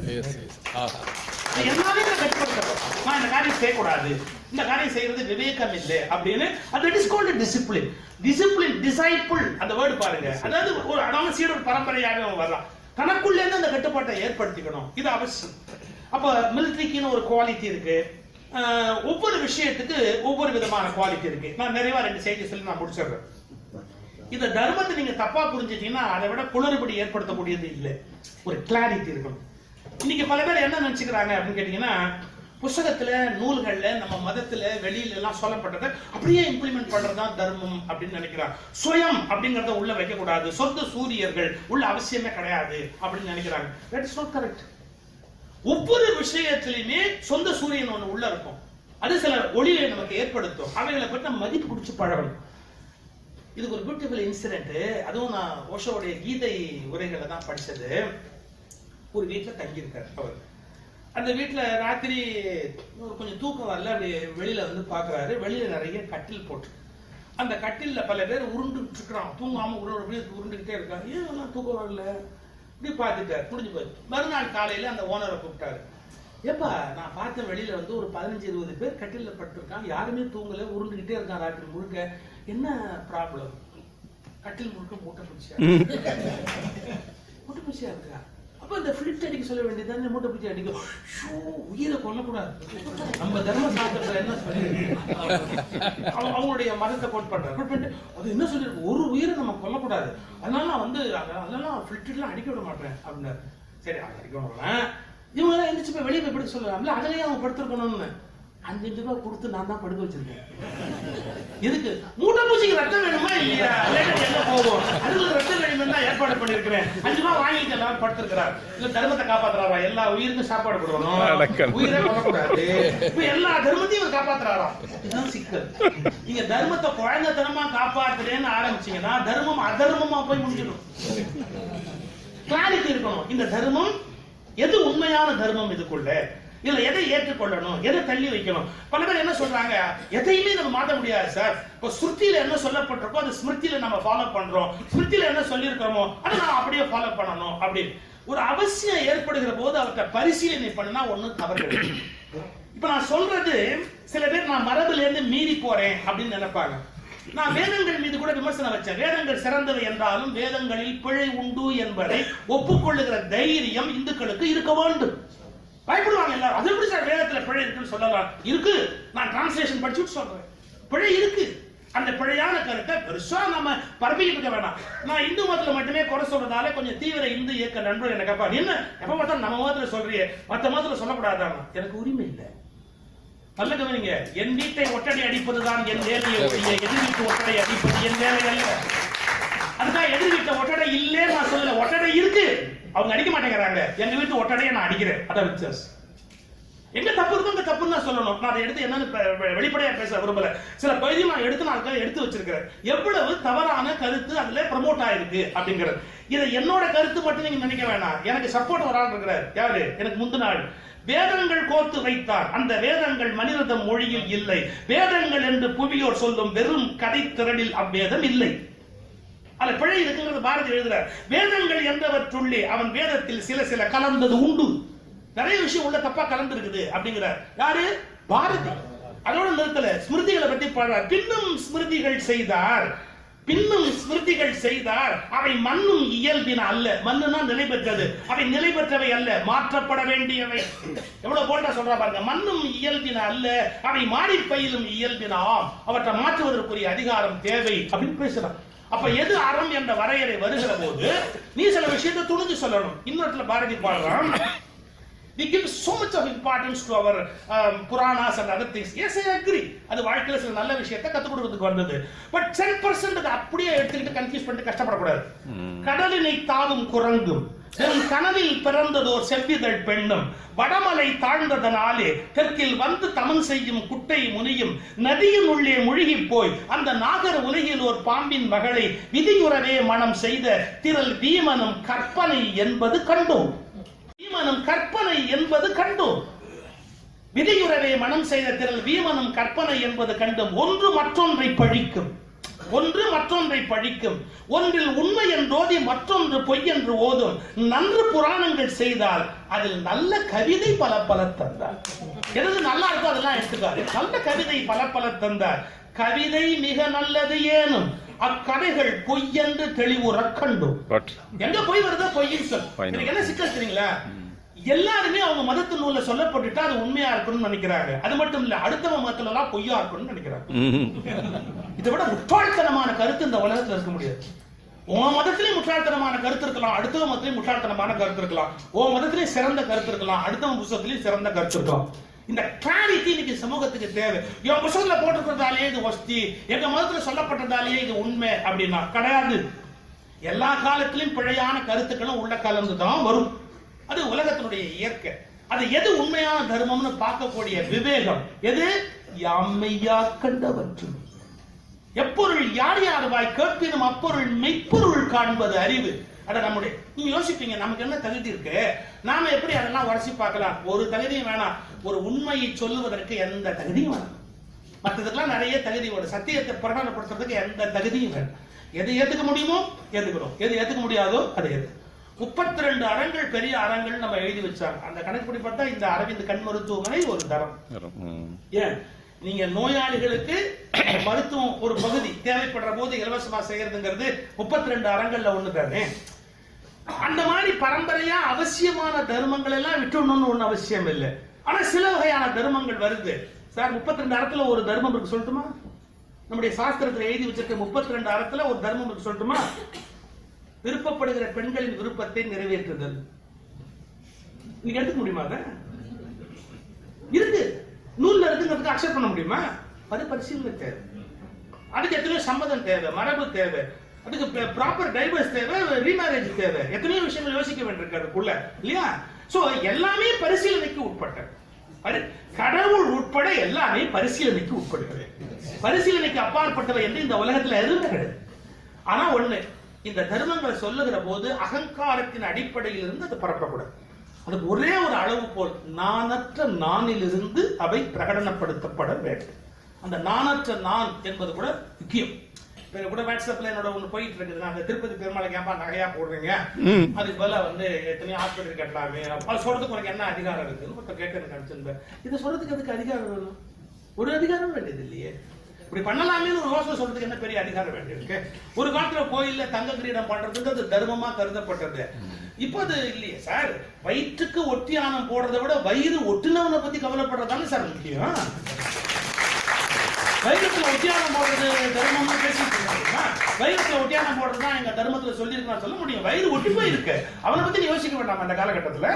என்னாலே கட்டுப்படுத்தப்பட்டால் நான் இந்த காரியம் செய்யக்கூடாது, இந்த காரியம் செய்யறது விவேகம் இல்லை அப்படின்னு, அது it is called discipline. Discipline, disciple அந்த வேர்டு பாருங்க. அதாவது ஒரு அடாம சீடர் பரம்பரையாக வரலாம், தனக்குள்ளே இருந்து அந்த கட்டுப்பாட்டை ஏற்படுத்திக்கணும். இது அவசியம். அப்ப மிலிட்டரிக்குன்னு ஒரு குவாலிட்டி இருக்கு. ஒவ்வொரு விஷயத்துக்கு ஒவ்வொரு விதமான குவாலிட்டி இருக்கு. நான் நிறைவா 2 செய்தி சொல்லி நான் முடிச்சிடுறேன். இந்த தர்மத்தை நீங்க தப்பா புரிஞ்சிட்டீங்கன்னா அதை விட குளறுபடி ஏற்படுத்தக்கூடியது இல்லை. ஒரு கிளாரிட்டி இருக்கணும். இன்னைக்கு பல பேர் என்ன நினைச்சுக்கிறாங்க அப்படின்னு கேட்டீங்கன்னா, புத்தகத்துல நூல்கள்ல நம்ம மதத்துல வெளியில எல்லாம் சொல்லப்பட்டதை அப்படியே இம்ப்ளிமெண்ட் பண்றதுதான் தர்மம் அப்படின்னு நினைக்கிறாங்க. சுயம் அப்படிங்கறத உள்ள வைக்க கூடாது, சொந்த சூரியர்கள் உள்ள அவசியமே கிடையாது அப்படின்னு நினைக்கிறாங்க. That is not correct. ஒவ்வொரு விஷயத்திலுமே சொந்த சூரியன் ஒண்ணு உள்ள இருக்கும். அது சில ஒளியை நமக்கு ஏற்படுத்தும். அவைகளை பற்றி நம்ம மதிப்பு குடிச்சு பழகணும். இதுக்கு ஒரு பியூட்டிஃபுல் இன்சிடென்ட். அதுவும் நான் ஓஷோவுடைய கீதை உரைகளை தான் படிச்சது. ஒரு வீட்டுல தங்கியிருக்காரு அவர். அந்த வீட்டுல ராத்திரி கொஞ்சம் தூக்கம் வரல, அப்படி வெளியில வந்து பாக்குறாரு. வெளியில நிறைய கட்டில் போட்டு, அந்த கட்டில்ல பல பேர் உருண்டுட்டு இருக்கிறான். தூங்காம உருண்டுகிட்டே இருக்காங்க. ஏன் எல்லாம் தூக்கம் வரல? இப்படி பார்த்துட்டாரு. முடிஞ்சு போய் மறுநாள் காலையில அந்த ஓனரை கூப்பிட்டாரு. ஏப்பா, நான் பார்த்த வெளியில வந்து ஒரு 15-20 பேர் கட்டில பட்டிருக்கான், யாருமே தூங்கல, உருண்டுகிட்டே இருக்கான் ராத்திரி முழுக்க, என்ன ப்ராப்ளம்? கட்டில் முழுக்க மூட்டை பூச்சியா இருக்கா? அப்ப இந்த பிளிட் அடிக்க சொல்ல வேண்டியதானே, மூட்டை பூச்சி அடிக்கும். உயிரை கொல்லக்கூடாது. நம்ம தர்ம சாஸ்திரத்துல என்ன சொல்லி அவங்களுடைய மதத்தை கோட் பண்றாங்க. அது என்ன சொல்லிருக்கு? ஒரு உயிரை நம்ம கொல்லக்கூடாது, அதனால நான் வந்து அதெல்லாம் பிளிட் எல்லாம் அடிக்க விட மாட்டேன் அப்படின்னாரு. சரி, அடிக்க விடலாம். இவங்க எல்லாம் எந்திரிச்சு போய் வெளியே போய் படுக்க சொல்லுவாங்கல்ல, அதுலயே அவங்க படுத்திருக்கணும்னு. 5 ரூபாய் கொடுத்து நான் தான் படுக்க வச்சிருக்கேன். எதுக்கு? மூட்டை பூச்சிக்கு ரத்தம் வேணுமா இல்லையா? எங்க போவோம்? அதுக்கு ரத்தம் வேணும்னு தான் ஏற்பாடு பண்ணிருக்கிறேன். 5 ரூபாய் வாங்கிட்டு எல்லாரும் படுத்திருக்கிறார். இல்ல தர்மத்தை காப்பாத்துறாரா? எல்லா உயிருக்கும் சாப்பாடு கொடுக்கணும், உயிரை கொல்லக்கூடாது. இப்ப எல்லா தர்மத்தையும் காப்பாத்துறாரா? இதுதான் சிக்கல். நீங்க தர்மத்தை குழந்தைத்தனமா காப்பாத்துறேன்னு ஆரம்பிச்சீங்கன்னா தர்மம் அதர்மமா போய் முடிஞ்சிடும். கிளாரிட்டி இருக்கணும். இந்த தர்மம் எது உண்மையான தர்மம், இதுக்குள்ள இல்ல எதை ஏற்றுக்கொள்ளணும், எதை தள்ளி வைக்கணும். பல பேர் என்ன சொல்றாங்க, எதையுமே நம்ம மாற்ற முடியாது சார். இப்போ ஸ்மிருதியில என்ன சொல்லப்பட்டிருக்கோ அது ஸ்மிருதியில நம்ம ஃபாலோ பண்றோம், ஸ்மிருதியில என்ன சொல்லியிருக்கிறோமோ அதை நம்ம அப்படியே ஃபாலோ பண்ணணும் அப்படின்னு ஒரு அவசியம் ஏற்படுகிற போது அவர்கிட்ட பரிசீலனை பண்ணா ஒண்ணும் தவறு கிடையாது. இப்ப நான் சொல்றது சில பேர் நான் மரபுல இருந்து மீறி போறேன் அப்படின்னு நினைப்பாங்க. நான் வேதங்கள் மீது கூட விமர்சனம் வச்சேன். வேதங்கள் சிறந்தவை என்றாலும் வேதங்களில் பிழை உண்டு என்பதை ஒப்புக்கொள்ளுகிற தைரியம் இந்துக்களுக்கு இருக்க வேண்டும். பயப்படுவாங்க எல்லாரும். அது எப்படி சார் வேதத்துல பிழை இருக்குன்னு சொல்லலாம்? இருக்கு. நான் டிரான்ஸ்லேஷன் படிச்சுட்டு சொல்றேன், பிழை இருக்கு. அந்த பிழையான கருத்தை பெருசா நம்ம பரப்பிக்கிட்டு இருக்க வேணாம். நான் இந்து மதத்துல மட்டுமே குறை சொல்றதால கொஞ்சம் தீவிர இந்து இயக்க நண்பர் என்ன கேட்பா, என்ன எப்ப பார்த்தா நம்ம மதத்துல சொல்றியே மத்த மதத்துல சொல்லக்கூடாதான்? எனக்கு உரிமை இல்லை. நல்ல கவனிங்க, என் வீட்டை ஒட்டடை அடிப்பதுதான் என் வேலையை ஒழிய எதிர் வீட்டு ஒட்டடை அடிப்பது என் வேலை அல்ல. அதுதான் எதிர் வீட்டை ஒட்டடை இல்லைன்னு நான் சொல்லல, ஒட்டடை இருக்கு, அவங்க அடிக்க மாட்டேங்கிறாங்க. எங்க வீட்டு ஒட்டடையை நான் அடிக்கிறேன், அதான் வித்தியாசம். எங்க தப்பு இருக்கும் அந்த தப்புன்னு தான் சொல்லணும். நான் அதை எடுத்து என்னன்னு வெளிப்படையா பேச விரும்பல. சில பகுதியும் நான் எடுத்து வச்சிருக்கிறேன். எவ்வளவு தவறான கருத்து அதுல ப்ரமோட் ஆயிருக்கு அப்படிங்கிறது. இதை என்னோட கருத்து மட்டும் நீங்க நினைக்க வேணாம். எனக்கு சப்போர்ட் ஒரு ஆள் இருக்கிறார். யாரு? எனக்கு முந்தின ஆள். வேதங்கள் கோர்த்து வைத்தார். அந்த வேதங்கள் மனிதம் மொழியில் இல்லை. வேதங்கள் என்று புவியோர் சொல்லும் வெறும் கதை திரளில் அவ்வேதம் இல்லை. அதுல பிழை இருக்குங்கிறது பாரதி எழுதுறார். வேதங்கள் என்றவற்றுள்ளே அவன் வேதத்தில் சில கலந்தது உண்டு. நிறைய விஷயம் உள்ள தப்பா கலந்து இருக்குது அப்படிங்கிறார். யாரு? பாரதி. அதோட நிறுத்தல, ஸ்மிருதிகளை பற்றி பாடுறார். பின்னும் ஸ்மிருதிகள் செய்தார் அவை மண்ணும் இயல்பின அல்ல. மண்ணுனா நிலை பெற்றது, அவை நிலை பெற்றவை அல்ல, மாற்றப்பட வேண்டியவை. எவ்வளவு போல்டா சொல்றா பாருங்க. மண்ணும் இயல்பின அல்ல, அவை மாறி பயிலும் இயல்பின ஆம், அவற்றை மாற்றுவதற்குரிய அதிகாரம் தேவை அப்படின்னு பேசுறான். அப்ப எது அறம் என்ற வரையறை வருகிற போது நீ சில விஷயத்தை துணிஞ்சு சொல்லணும். இன்னொருத்துல பாரதி பாடுறான், we give so much of importance to our Puranas and other things. Yes, I agree. அது வாழ்க்கையில சில நல்ல விஷயத்தை கத்து கொடுக்கிறதுக்கு வந்தது. பட் 10% அதை அப்படியே எடுத்துக்கிட்டு கன்ஃபியூஸ் பண்ணிட்டு கஷ்டப்படக்கூடாது. கடலினை தாவும் குரங்கும் கனவில் பிறந்ததோர் செவ்விதழ் பெண்ணும் வடமலை தாழ்ந்ததனாலே தெற்கில் வந்து தமன் செய்யும் குட்டை முனியும் நதியின் உள்ளே முழுகி போய் அந்த நாகர் உலகில் ஒரு பாம்பின் மகளை விதியுறவே மனம் செய்த திரள் வீமனும் கற்பனை என்பது கண்டோம். வீமனும் கற்பனை என்பது கண்டோம். விதியுறவே மனம் செய்த திரள் வீமனும் கற்பனை என்பது கண்டும். ஒன்று மற்றொன்றை பழிக்கும், ஒன்றில் உண்மை என்றோதி மற்றொன்று பொய் என்று ஓதும். நன்று புராணங்கள் செய்தால் அதில் நல்ல கவிதை பல தந்தார். எது நல்லா இருக்கோ அதெல்லாம் எடுத்துக்காரு. நல்ல கவிதை பல தந்தார். கவிதை மிக நல்லது ஏனும் அக்கதைகள் பொய் என்று தெளிவுற கண்டும். எங்க பொய் வருதோ பொய்ன்னு சொல். என்ன சிக்கல் தெரியுங்களா? எல்லாருமே அவங்க மதத்து நூல்ல சொல்லப்பட்டுட்டா அது உண்மையா இருக்கணும்னு நினைக்கிறாங்க. அது மட்டும் இல்ல, அடுத்தவங்க மதத்துல எல்லாம் பொய்யா இருக்கணும்னு நினைக்கிறாங்க. இதை விட முட்டாள்தனமான கருத்து இந்த உலகத்துல இருக்க முடியாது. உன் மதத்திலேயே முட்டாள்தனமான கருத்து இருக்கலாம், அடுத்தவங்க மதத்திலேயே முட்டாள்தனமான கருத்து இருக்கலாம். உன் மதத்திலேயே சிறந்த கருத்து இருக்கலாம், அடுத்தவங்க புத்தகத்திலேயே சிறந்த கருத்து இருக்கலாம். இந்த கிளாரிட்டி இன்னைக்கு சமூகத்துக்கு தேவை. என் புத்தகத்துல போட்டிருக்கிறதாலேயே இது வஸ்தி, எங்க மதத்துல சொல்லப்பட்டதாலேயே இது உண்மை அப்படின்னா கிடையாது. எல்லா காலத்திலும் பிழையான கருத்துக்களும் உள்ள கலந்துதான் வரும். அது உலகத்தினுடைய இயற்கை. அது எது உண்மையான தர்மம்னு பார்க்கக்கூடிய விவேகம் எது? யாமையா கண்டவற்று எப்பொருள் யார் யாருவாய் கேட்பினும் அப்பொருள் மெய்ப்பொருள் காண்பது அறிவு. அத நம்முடைய நீங்க யோசிப்பீங்க, நமக்கு என்ன தகுதி இருக்கு, நாம எப்படி அதெல்லாம் உரசி பார்க்கலாம்? ஒரு தகுதியும் வேணாம். ஒரு உண்மையை சொல்லுவதற்கு எந்த தகுதியும் வேணாம். மற்றதுக்கெல்லாம் நிறைய தகுதி வேணும். சத்தியத்தை பிரகடனப்படுத்துறதுக்கு எந்த தகுதியும் வேணும். எது ஏத்துக்க முடியுமோ ஏத்துக்கிறோம், எது ஏத்துக்க முடியாதோ அதை ஏத்து. 32 அறங்கள் பெரிய அறங்கள் நம்ம எழுதி வச்சாங்க. அந்த கணக்குப்படி பார்த்தா இந்த அரவிந்த் கண் மருத்துவமனை ஒரு தரம். ஏன் நீங்க நோயாளிகளுக்கு மருத்துவம் ஒரு பகுதி தேவைப்படுற போது இலவசமா செய்யறதுங்கிறது 32 அறங்கள்ல ஒண்ணு தானே. அந்த மாதிரி பரம்பரையா அவசியமான தர்மங்கள் எல்லாம் விட்டுணும்னு ஒண்ணு அவசியம் இல்லை. ஆனா சில வகையான தர்மங்கள் வருது சார். 32 அறத்துல ஒரு தர்மம் இருக்கு சொல்லட்டுமா? நம்முடைய சாஸ்திரத்துல எழுதி வச்சிருக்க 32 அறத்துல ஒரு தர்மம் இருக்கு சொல்லட்டுமா? விருப்பப்படுகிற பெண்களின் விருப்பத்தை நிறைவேற்றுதல். நீங்க எடுத்துக்க முடியுமா? இருக்கு. நூல்ல இருக்குங்கிறதுக்கு அக்செப்ட் பண்ண முடியுமா? அது பரிசீலனை தேவை, அதுக்கு எத்தனையோ சம்மதம் தேவை, மரபு தேவை, அதுக்கு ப்ராப்பர் டைவர்ஸ் தேவை, ரீமேரேஜ் தேவை, எத்தனையோ விஷயங்கள் யோசிக்க வேண்டியிருக்கு அதுக்குள்ள இல்லையா? சோ எல்லாமே பரிசீலனைக்கு உட்பட்டது. கடவுள் உட்பட எல்லாமே பரிசீலனைக்கு உட்படுகிறது. பரிசீலனைக்கு அப்பாற்பட்டவை என்று இந்த உலகத்துல எதுவும் கிடையாது. ஆனா ஒண்ணு, இந்த தர்மங்களை சொல்லுகிற போது அகங்காரத்தின் அடிப்படையில் இருந்து அது பரப்பக்கூடாது. அதுக்கு ஒரே ஒரு அளவு போல் நானற்ற நானிலிருந்து அவை பிரகடனப்படுத்தப்பட வேண்டும். அந்த நானற்ற நான் என்பது கூட முக்கியம். கூட வாட்ஸ்அப்ல என்னோட ஒண்ணு போயிட்டு இருக்குது, அந்த திருப்பதி பெருமாளுக்கு ஏன்பா நகையா போடுறீங்க, அதுக்கு பதிலா எத்தனையோ ஹாஸ்பிட்டல் கட்டலாமே, அது சொல்றதுக்கு உனக்கு என்ன அதிகாரம் இருக்குன்னு ஒருத்தர் கேட்டு எனக்கு அனுப்பிச்சிருந்தேன். இதை சொல்றதுக்கு அதுக்கு அதிகாரம் வேணும்? ஒரு அதிகாரம் வேண்டியது இல்லையே. இப்படி பண்ணலாமே ஒரு யோசனை சொல்றதுக்கு என்ன பெரிய அதிகாரம் வேண்டியிருக்கு? ஒரு காலத்துல கோயில்ல தங்க கிரீடம் பண்றதுக்கு அது தர்மமா கருதப்பட்டது. இப்ப அது இல்லையே சார். வயிற்றுக்கு ஒட்டியானம் போடுறதை விட வயிறு ஒட்டினவனை பத்தி கவலைப்படுறதானே சார் முக்கியம். வயிறுல ஒட்டியானம் போடுறது தர்மமா பேசிட்டு இருக்காங்க. வயிறுல ஒட்டியானம் போடுறதுதான் எங்க தர்மத்துல சொல்லியிருக்கா சொல்ல முடியும். வயிறு ஒட்டி போயிருக்கு, அவனை பத்தி யோசிக்க வேண்டாம் அந்த காலகட்டத்துல.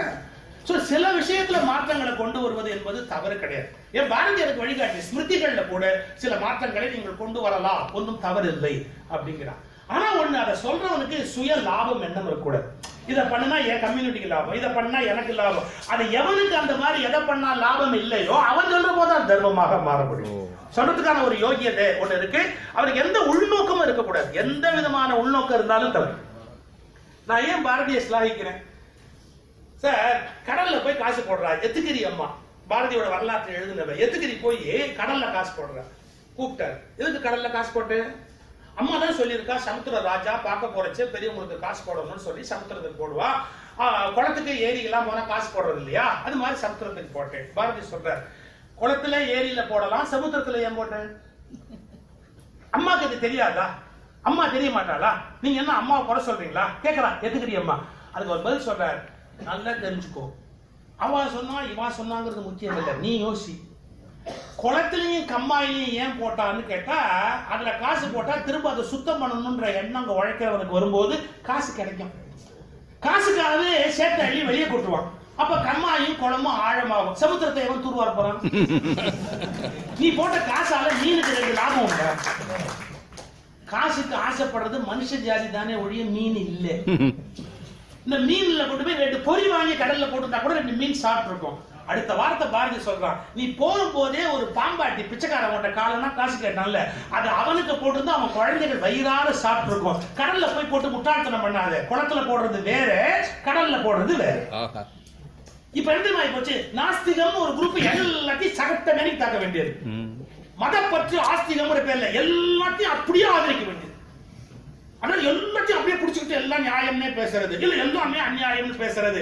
சில விஷயத்துல மாற்றங்களை கொண்டு வருவது என்பது தவறு கிடையாது. ஏன் பாரதியாருக்கு வழிகாட்டி ஸ்மிருதிகள்ல கூட சில மாற்றங்களை நீங்கள் கொண்டு வரலாம், ஒன்றும் தவறு இல்லை அப்படிங்கிறான். ஆனா ஒண்ணு, அதை சொல்றவனுக்கு சுய லாபம் எண்ணம் இருக்கக்கூடாது. இதை பண்ணா என் கம்யூனிட்டிக்கு லாபம், இதை பண்ணா எனக்கு லாபம். அது எவனுக்கு அந்த மாதிரி எதை பண்ணா லாபம் இல்லையோ அவன் சொல்ற போது அது தர்மமாக மாறப்படும். சொல்றதுக்கான ஒரு யோகியதை ஒண்ணு இருக்கு. அவருக்கு எந்த உள்நோக்கமும் இருக்கக்கூடாது. எந்த விதமான உள்நோக்கம் இருந்தாலும் தவறு. நான் ஏன் பாரதியை சிலாகிக்கிறேன் சார்? கடல்ல போய் காசு போடுறா எத்துக்கிரி அம்மா, பாரதியோட வரலாற்று எழுதுனவ. எத்துக்கிரி போய் கடல்ல காசு போடுற கூப்பிட்டாரு. எதுக்கு கடல்ல காசு போட்டு? அம்மா தான் சொல்லியிருக்கா, சமுத்திர ராஜா பார்க்க போறச்சு பெரியவங்களுக்கு காசு போடணும்னு சொல்லி சமுத்திரத்துக்கு போடுவா. குளத்துக்கு ஏரிக்கெல்லாம் போனா காசு போடுறது இல்லையா, அது மாதிரி சமுத்திரத்துக்கு போட்டேன். பாரதி சொல்றாரு, குளத்துல ஏரியில போடலாம், சமுத்திரத்துல ஏன் போட்டேன்? அம்மாக்கு இது தெரியாதா? அம்மா தெரிய மாட்டாளா? நீங்க என்ன அம்மாவை குறை சொல்றீங்களா கேட்கலாம். எதுக்குறீ அம்மா? அதுக்கு ஒரு பதில் சொல்றாரு, நல்லா தெரிஞ்சுக்கோ. அவ சொன்னா இவா சொன்னாங்கிறது முக்கியம் இல்லை, நீ யோசி. குளத்திலையும் கம்மாயிலையும் ஏன் போட்டான்னு கேட்டா, அதுல காசு போட்டா திரும்ப அதை சுத்தம் பண்ணணும்ன்ற எண்ணம் அங்க உழைக்கிறவனுக்கு வரும்போது காசு கிடைக்கும். காசுக்காகவே சேர்த்து அள்ளி வெளியே கொட்டுவான். அப்ப கம்மாயும் குளமும் ஆழமாகும். சமுத்திரத்தை எவன் தூர்வார போறான்? நீ போட்ட காசால மீனுக்கு 2 லாபம் உண்டா? காசுக்கு ஆசைப்படுறது மனுஷ ஜாதி தானே ஒழிய மீன் இல்லை. இந்த மீன்ல கொண்டு போய் 2 பொறி வாங்கி கடல்ல போட்டுட்டா கூட 2 மீன் சாப்பிட்டு இருக்கும். அடுத்த வாரத்தை பாரதி சொல்றான், நீ போகும் போதே ஒரு பாம்பாட்டி பிச்சைக்காரன் கொண்ட காலனா காசு கேட்டான்ல, அது அவனுக்கு போட்டு அவன் குழந்தைகள் வயிறார சாப்பிட்டு இருக்கும். கடல்ல போய் போட்டு முட்டாள்தனம் பண்ணாத. குளத்துல போடுறது வேற, கடல்ல போடுறது வேற. இப்ப என்ன மாதிரி போச்சு, நாஸ்திகம் ஒரு குரூப் எல்லாத்தையும் சகத்த மேனிக்கு தாக்க வேண்டியது. மதப்பற்று ஆஸ்திகம் பேர்ல எல்லாத்தையும் அப்படியே ஆதரிக்க வேண்டியது. ஆனா எல்லாத்தையும் அப்படியே புடிச்சுக்கிட்டு எல்லாம் நியாயம்னே பேசுறது இல்ல, எல்லாமே அநியாயம்னு பேசுறது.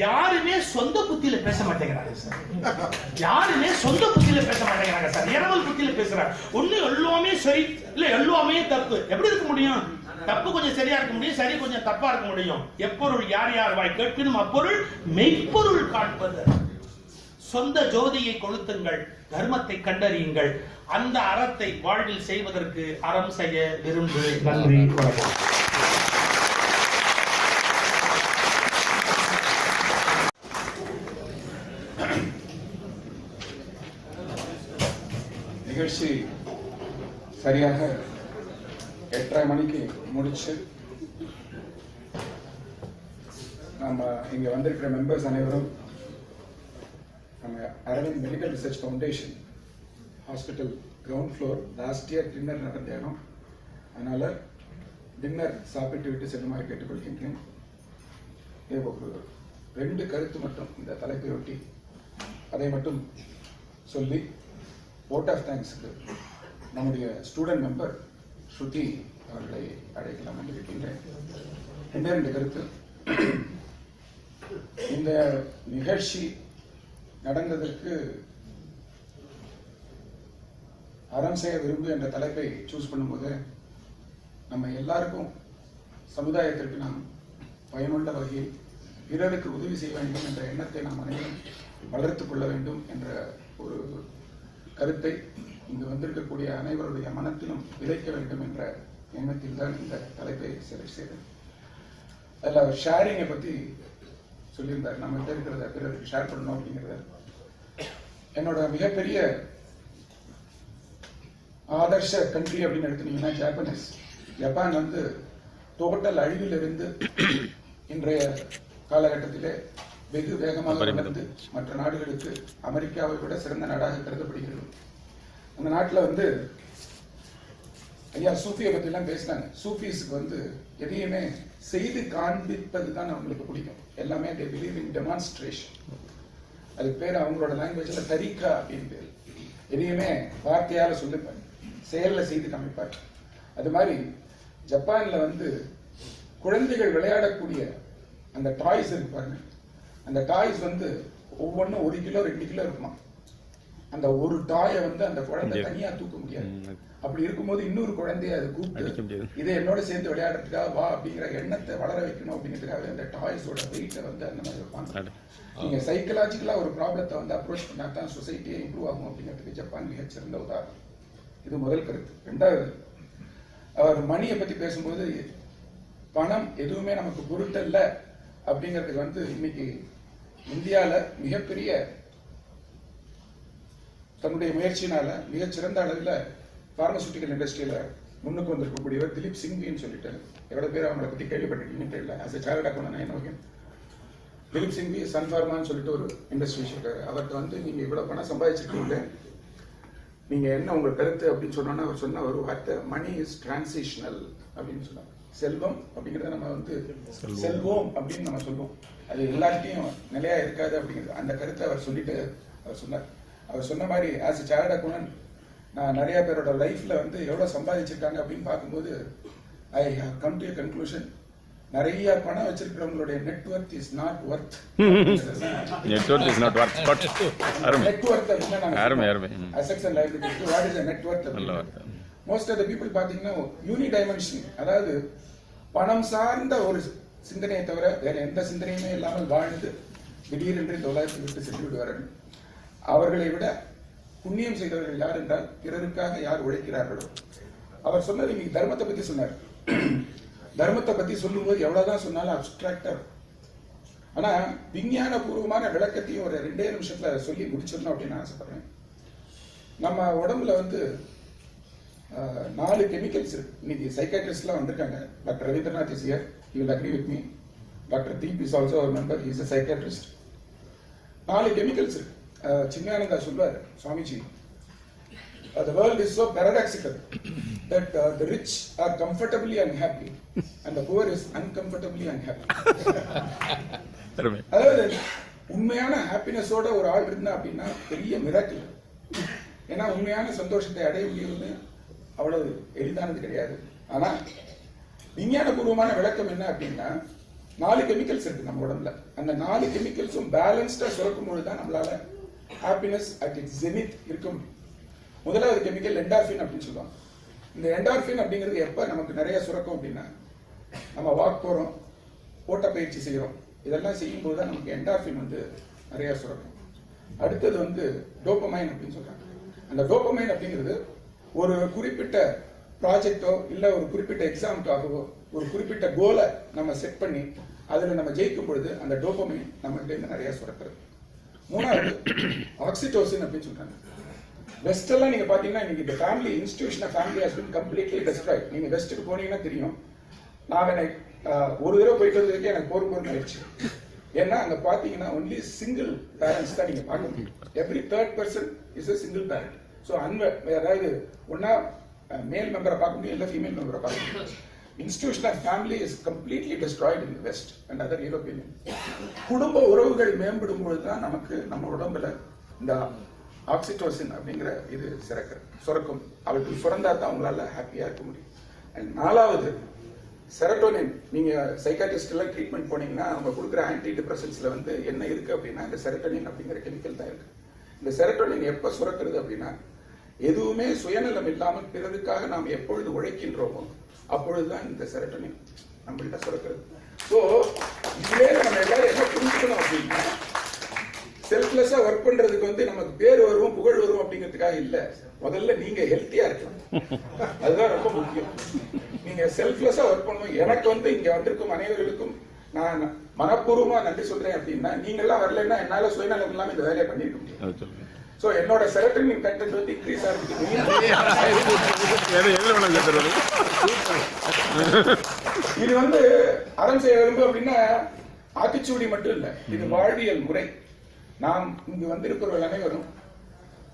யாருமே சொந்த புத்தியில பேச மாட்டேங்கிறாங்க சார். யாருமே சொந்த புத்தியில பேச மாட்டேங்கிறாங்க சார். இரவல் புத்தியில பேசுறாங்க. ஒண்ணு எல்லாமே சரி இல்ல எல்லாமே தப்பு. எப்படி இருக்க முடியும்? தப்பு கொஞ்சம் சரியா இருக்க முடியும், சரி கொஞ்சம் தப்பா இருக்க முடியும். எப்பொருள் யார் யார் வாய் கேட்கணும் அப்பொருள் மெய்ப்பொருள் காண்பது. சொந்த ஜோதியை கொளுத்துங்கள், தர்மத்தை கண்டறியுங்கள். அந்த அறத்தை வாழ்வில் செய்வதற்கு அறம் செய்ய விரும்பு. நன்றி, வணக்கம். நிகழ்ச்சி சரியாக 8:30 மணிக்கு முடிச்சு நம்ம இங்க வந்திருக்கிற மெம்பர்ஸ் அனைவரும் நம்ம Aravind medical research foundation hospital ground floor last year dinner நடந்த இடம். அதனால டின்னர் சாப்பிட்டு விட்டு செல்லுமாறு கேட்டுக்கொள்கின்றேன். ஒரு 2 கருத்து மட்டும் இந்த தலைப்பை ஒட்டி அதை மட்டும் சொல்லி vote of thanks நம்முடைய ஸ்டூடெண்ட் மெம்பர் ஸ்ருதி அவர்களை அழைக்கலாம் என்று இருக்கின்றேன். 2 கருத்து. இந்த நிகழ்ச்சி நடந்ததற்கு அறம் செய்ய விரும்பு என்ற தலைப்பை சூஸ் பண்ணும்போது நம்ம எல்லாருக்கும் சமுதாயத்திற்கு நாம் பயனுள்ள வகையில் பிறருக்கு உதவி செய்ய வேண்டும் என்ற எண்ணத்தை நாம் அனைவரும் வளர்த்துக் கொள்ள வேண்டும் என்ற ஒரு கருத்தை இங்கு வந்திருக்கக்கூடிய அனைவருடைய மனத்திலும் விதைக்க வேண்டும் என்ற எண்ணத்தில் தான் இந்த தலைப்பை செலக்ட் செய்தேன். அதில் அவர் ஷேரிங்கை பற்றி சொல்லியிருந்தார். நம்ம இருக்கிறத பிறருக்கு ஷேர் பண்ணணும் அப்படிங்கிறத. என்னோட மிகப்பெரிய ஆதர்ஷ கண்ட்ரி அப்படின்னு எடுத்துனீங்கன்னா ஜப்பான் வந்து டோட்டல் அழிவிலிருந்து இன்றைய காலகட்டத்திலே வெகு வேகமாக வளர்ந்து மற்ற நாடுகளுக்கு அமெரிக்காவை விட சிறந்த நாடாக கருதப்படுகிறது. அந்த நாட்டில் வந்து ஐயா சூஃபியை பத்தி எல்லாம் பேசினாங்க. சூஃபீஸுக்கு வந்து எதையுமே செய்து காண்பிப்பது தான் அவங்களுக்கு பிடிக்கும். எல்லாமே they believe in demonstration. அது பேர் அவங்களோட லாங்குவேஜ்ல தரிகா அப்படின்னு பேர். எதையுமே வார்த்தையால சொல்லிப்பாங்க, செயல்ல செய்து காமிப்பாங்க. அது மாதிரி ஜப்பான்ல வந்து குழந்தைகள் விளையாடக்கூடிய அந்த டாய்ஸ் இருக்கு பாருங்க, அந்த டாய்ஸ் வந்து ஒவ்வொன்றும் 1 கிலோ 2 கிலோ இருக்குமா. அந்த ஒரு டாயை வந்து அந்த குழந்தை தனியா தூக்க முடியாது. அப்படி இருக்கும்போது இன்னொரு குழந்தைய அதை கூப்பிட்டு இதை என்னோட சேர்ந்து விளையாடுறதுக்காக வா அப்படிங்கிற எண்ணத்தை வளர வைக்கணும் அப்படிங்கிறதுக்காக அந்த டாய்ஸோட வெயிட்டை வந்து அந்த மாதிரி வைப்பாங்க. நீங்க சைக்கலாஜிக்கலா ஒரு ப்ராப்ளத்தை வந்து அப்ரோச் பண்ணா தான் சொசைட்டியே இம்ப்ரூவ் ஆகும் அப்படிங்கிறதுக்கு ஜப்பான் மிகச்சிறந்த உதாரணம். இது முதல் கருத்து. ரெண்டாவது, அவர் மணியை பத்தி பேசும்போது பணம் எதுவுமே நமக்கு பொருட்டல்ல அப்படிங்கிறதுக்கு வந்து இன்னைக்கு இந்தியால மிகப்பெரிய தன்னுடைய முயற்சியினால மிகச்சிறந்த அளவில் பார்மசூட்டிக்கல் இண்டஸ்ட்ரியில முன்னுக்கு வந்திருக்கக்கூடியவர் திலீப் சிங்வின்னு சொல்லிட்டு, எவ்வளவு பேர் அவங்களை பத்தி கேள்விப்பட்டிருக்கீங்கன்னு தெரியல. ஆஸ் எ சார்ட் அக்கௌண்ட் என்ன திலீப் சிங்வி சன் ஃபார்மான்னு சொல்லிட்டு ஒரு இண்டஸ்ட்ரி வச்சிருக்காரு. அவர்கிட்ட வந்து நீங்க இவ்வளவு பணம் சம்பாதிச்சிருக்கீங்க, நீங்க என்ன உங்க கருத்து அப்படின்னு சொன்னோன்னா அவர் சொன்ன ஒரு வார்த்தை, மணி இஸ் டிரான்சிஷனல் அப்படின்னு சொன்னாங்க. செல்வம் அப்படிங்கிறத நம்ம வந்து செல்வோம் அப்படின்னு நம்ம சொல்லுவோம், அது எல்லார்ட்டையும் நிலையா இருக்காது அப்படிங்கிறது. அந்த கருத்தை அவர் சொல்லிட்டு அவர் சொன்னார். அவர் சொன்ன மாதிரி ஆஸ் எ சார்ட் அக்கௌண்ட் நான் நிறைய பேரோட லைஃப்ல வந்து எவ்வளவு சம்பாதிச்சிருக்காங்க அப்படின்னு பார்க்கும்போது I have come to a conclusion, நிறைய பணம் வச்சிருக்கிறவங்களுடைய net worth is not worth. Net worth is not worth. Net worth அப்படின்னா அருமை அருமை. Assets and liabilities what is a net worth? Most of the people பாத்தீங்கன்னா யூனி டைமென்ஷன், அதாவது பணம் சார்ந்த ஒரு சிந்தனையை தவிர வேற எந்த சிந்தனையுமே இல்லாமல் வாழ்ந்து திடீரென்று இந்த உலகத்தை விட்டு சென்று விடுவார்கள். அவர்களை விட புண்ணியம் செய்தவர்கள் யார் என்றால் பிறருக்காக யார் உழைக்கிறார்களோ. அவர் சொன்னது இன்னைக்கு தர்மத்தை பத்தி சொன்னார். தர்மத்தை பத்தி சொல்லும்போது எவ்வளவுதான் சொன்னாலும் அப்டிராக்டா, ஆனா விஞ்ஞான பூர்வமான விளக்கத்தையும் ஒரு 2 நிமிஷத்துல சொல்லி முடிச்சிடணும் அப்படின்னு ஆசைப்படுறேன். நம்ம உடம்புல வந்து 4 கெமிக்கல்ஸ் இருக்கு. இன்னைக்கு சைக்காட்ரிஸ்ட்லாம் வந்திருக்காங்க. Doctor Ravindranath is here, he will agree with me. Doctor Deep is also a member, he is a psychiatrist. 4 chemicals இருக்கு. சின்மயானந்தா சொல்வார், Swamiji, the world is so paradoxical that the rich are comfortably unhappy and the poor is uncomfortably unhappy. அதாவது உண்மையான ஹாப்பினஸோட ஒரு ஆள் இருந்தா அப்படின்னா பெரிய miracle. ஏன்னா உண்மையான சந்தோஷத்தை அடைய முடியும்னு அவ்வளவு எளிதானது கிடையாது. ஆனா விஞ்ஞானபூர்வமான விளக்கம் என்ன அப்படின்னா 4 கெமிக்கல்ஸ் இருக்கு நம்ம உடம்புல. அந்த 4 கெமிக்கல்ஸும் பேலன்ஸ்டா சுரக்கும் பொழுதுதான் நம்மளால ஹாப்பினஸ் அட் இட்ஸ் ஜெனித் இருக்க முடியும். முதலாவது கெமிக்கல் என்டார்பின் அப்படின்னு சொல்லுவாங்க. இந்த என்டார்பின் அப்படிங்கிறது எப்ப நமக்கு நிறைய சுரக்கும் அப்படின்னா நம்ம வாக் போறோம், ஓட்ட பயிற்சி செய்யறோம், இதெல்லாம் செய்யும் போது தான் நமக்கு என்டார்பின் வந்து நிறைய சுரக்கும். அடுத்தது வந்து டோபமைன் அப்படின்னு சொல்றாங்க. அந்த டோபமைன் அப்படிங்கிறது ஒரு குறிப்பிட்ட ப்ராஜெக்டோ இல்ல ஒரு குறிப்பிட்ட எக்ஸாமுக்காகவோ ஒரு குறிப்பிட்ட கோலை நம்ம செட் பண்ணி அதுல நம்ம ஜெயிக்கும் பொழுது அந்த டோபமைன் நம்மகிட்ட இருந்து நிறைய சுரக்கிறது. மூணாவது ஆக்சிடோசின் அப்படின்னு சொல்றாங்க. வெஸ்ட் எல்லாம் நீங்க பாத்தீங்கன்னா இன்னைக்கு இந்த family institution family has been completely Detroit. நீங்க வெஸ்ட்டுக்கு போனீங்கன்னா தெரியும். நான் ஒரு தடவை போயிட்டு வந்ததுக்கே எனக்கு போர் ஆயிடுச்சு. ஏன்னா அங்க பாத்தீங்கன்னா ஒன்லி சிங்கிள் பேரண்ட்ஸ் தான் நீங்க பார்க்க முடியும். Every 3rd person is a single parent. So அதாவது ஒன்னா மேல் மெம்பரை பார்க்க முடியும், இல்லை ஃபீமேல் மெம்பரை பார்க்க முடியும். Institutional family is completely destroyed in the West and other European. குடும்ப உறவுகள் மேம்படும் பொழுதுதான் நமக்கு நம்ம உடம்புல இந்த ஆக்சிடோசின் அப்படிங்கிற இது சுரக்கும். அவருக்கு சுரந்தா தான் உங்களால ஹாப்பியா இருக்க முடியும். அண்ட் 4வது செரட்டோனின். நீங்க சைக்காட்ரிஸ்ட் எல்லாம் ட்ரீட்மெண்ட் போனீங்கன்னா அவங்க கொடுக்குற ஆன்டி டிப்ரெசன்ஸ்ல வந்து என்ன இருக்கு அப்படின்னா இந்த செரட்டோனின் அப்படிங்கிற கெமிக்கல் தான் இருக்கு. இந்த செரட்டோனின் எப்ப சுரக்கிறது அப்படின்னா எதுவுமே சுயநலம் இல்லாமல் பிறருக்காக நாம் எப்பொழுது உழைக்கின்றோமோ அப்பொழுதுதான் இந்த செரட்டோனின் நம்மள்கிட்ட சுரக்கிறது. ஸோ இதுவே நம்ம எல்லாரும் என்ன புரிஞ்சுக்கணும் அப்படின்னா செல்ஃப்லெஸ்ஸா ஒர்க் பண்றதுக்கு வந்து நமக்கு பேர் வரும் புகழ் வரும் அப்படிங்கிறதுக்காக இல்ல. முதல்ல நீங்க ஹெல்த்தியா இருக்கலாம், அதுதான் ரொம்ப முக்கியம். நீங்க செல்ஃப்லெஸ்ஸா ஒர்க் பண்ணணும். எனக்கு வந்து இங்க வந்திருக்கும் அனைவர்களுக்கும் நான் மனப்பூர்வமா நன்றி சொல்றேன். அப்படின்னா நீங்க எல்லாம் வரலன்னா என்னால சுயநலம் இல்லாம இந்த வேலையை பண்ணிருக்க முடியும். ஸோ என்னோட செரோட்டோனின் கண்டென்ட் வந்து இன்க்ரீஸ் ஆகிறதுக்கு இது வந்து அறம் செய்ய விரும்பு அப்படின்னா ஆத்திச்சூடி மட்டும் இல்லை, இது வாழ்வியல் முறை. நாம் இங்கு வந்திருப்பவர்கள் அனைவரும்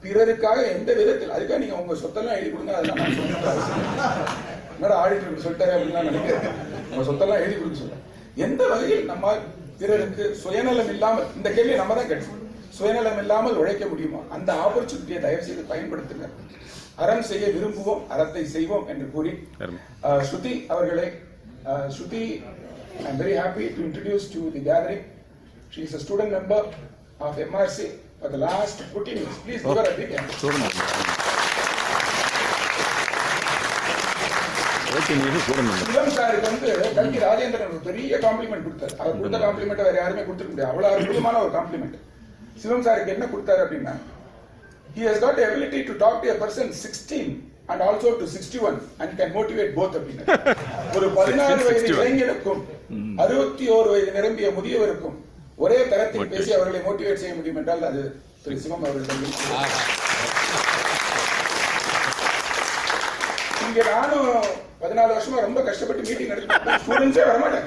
பிறருக்காக எந்த விதத்தில், அதுக்காக நீங்க உங்க சொத்தெல்லாம் எழுதி கொடுங்க, அதெல்லாம் நான் சொல்ல என்னோட ஆடிட்டர் சொல்லிட்டாரு அப்படின்லாம் நினைக்கிறேன். உங்க சொத்தெல்லாம் எழுதி கொடுக்க சொல்ல எந்த வகையில் நம்ம பிறருக்கு சுயநலம் இல்லாமல், இந்த கேள்வியை நம்ம தான் கேட்போம், சுயநலம் இல்லாமல் உழைக்க முடியுமோ அந்த ஆப்பர்ச்சுனிட்டியை தயவு செய்து பயன்படுத்துங்க. அறம் செய்ய விரும்புவோம், அறத்தை செய்வோம் என்று கூறி ஸ்ருதி அவர்களை, ஸ்ருதி, I am very happy to introduce to the gathering. She is a student member of MRC for the last 14 years. Please give her a big hand. சிவம் சாருக்கு வந்து கல்வி ராஜேந்திரன் ஒரு பெரிய காம்ப்ளிமெண்ட் கொடுத்தாரு. அவர் கொடுத்த காம்ப்ளிமெண்ட் வேற யாருமே கொடுத்துக்க முடியாது, அவ்வளவு அற்புதமான ஒரு காம்ப்ளிமெண்ட். சிவம் சாருக்கு என்ன கொடுத்தாரு அப்படின்னா, he has got the ability to talk to a person 16 and also to 61 and can motivate both அப்படின்னா. ஒரு 14 வயது இளைஞனுக்கும் 61 வயது நிரம்பிய முதியவருக்கும் ஒரே தரத்தில் பேசி அவர்களை மோட்டிவேட் செய்ய முடியும் என்றால் அது திரு சிவம் அவர்கள். இங்க நானும் 14 வருஷமா ரொம்ப கஷ்டப்பட்டு மீட்டிங் நடத்தி ஸ்டூடெண்ட்ஸே வரமாட்டேன்.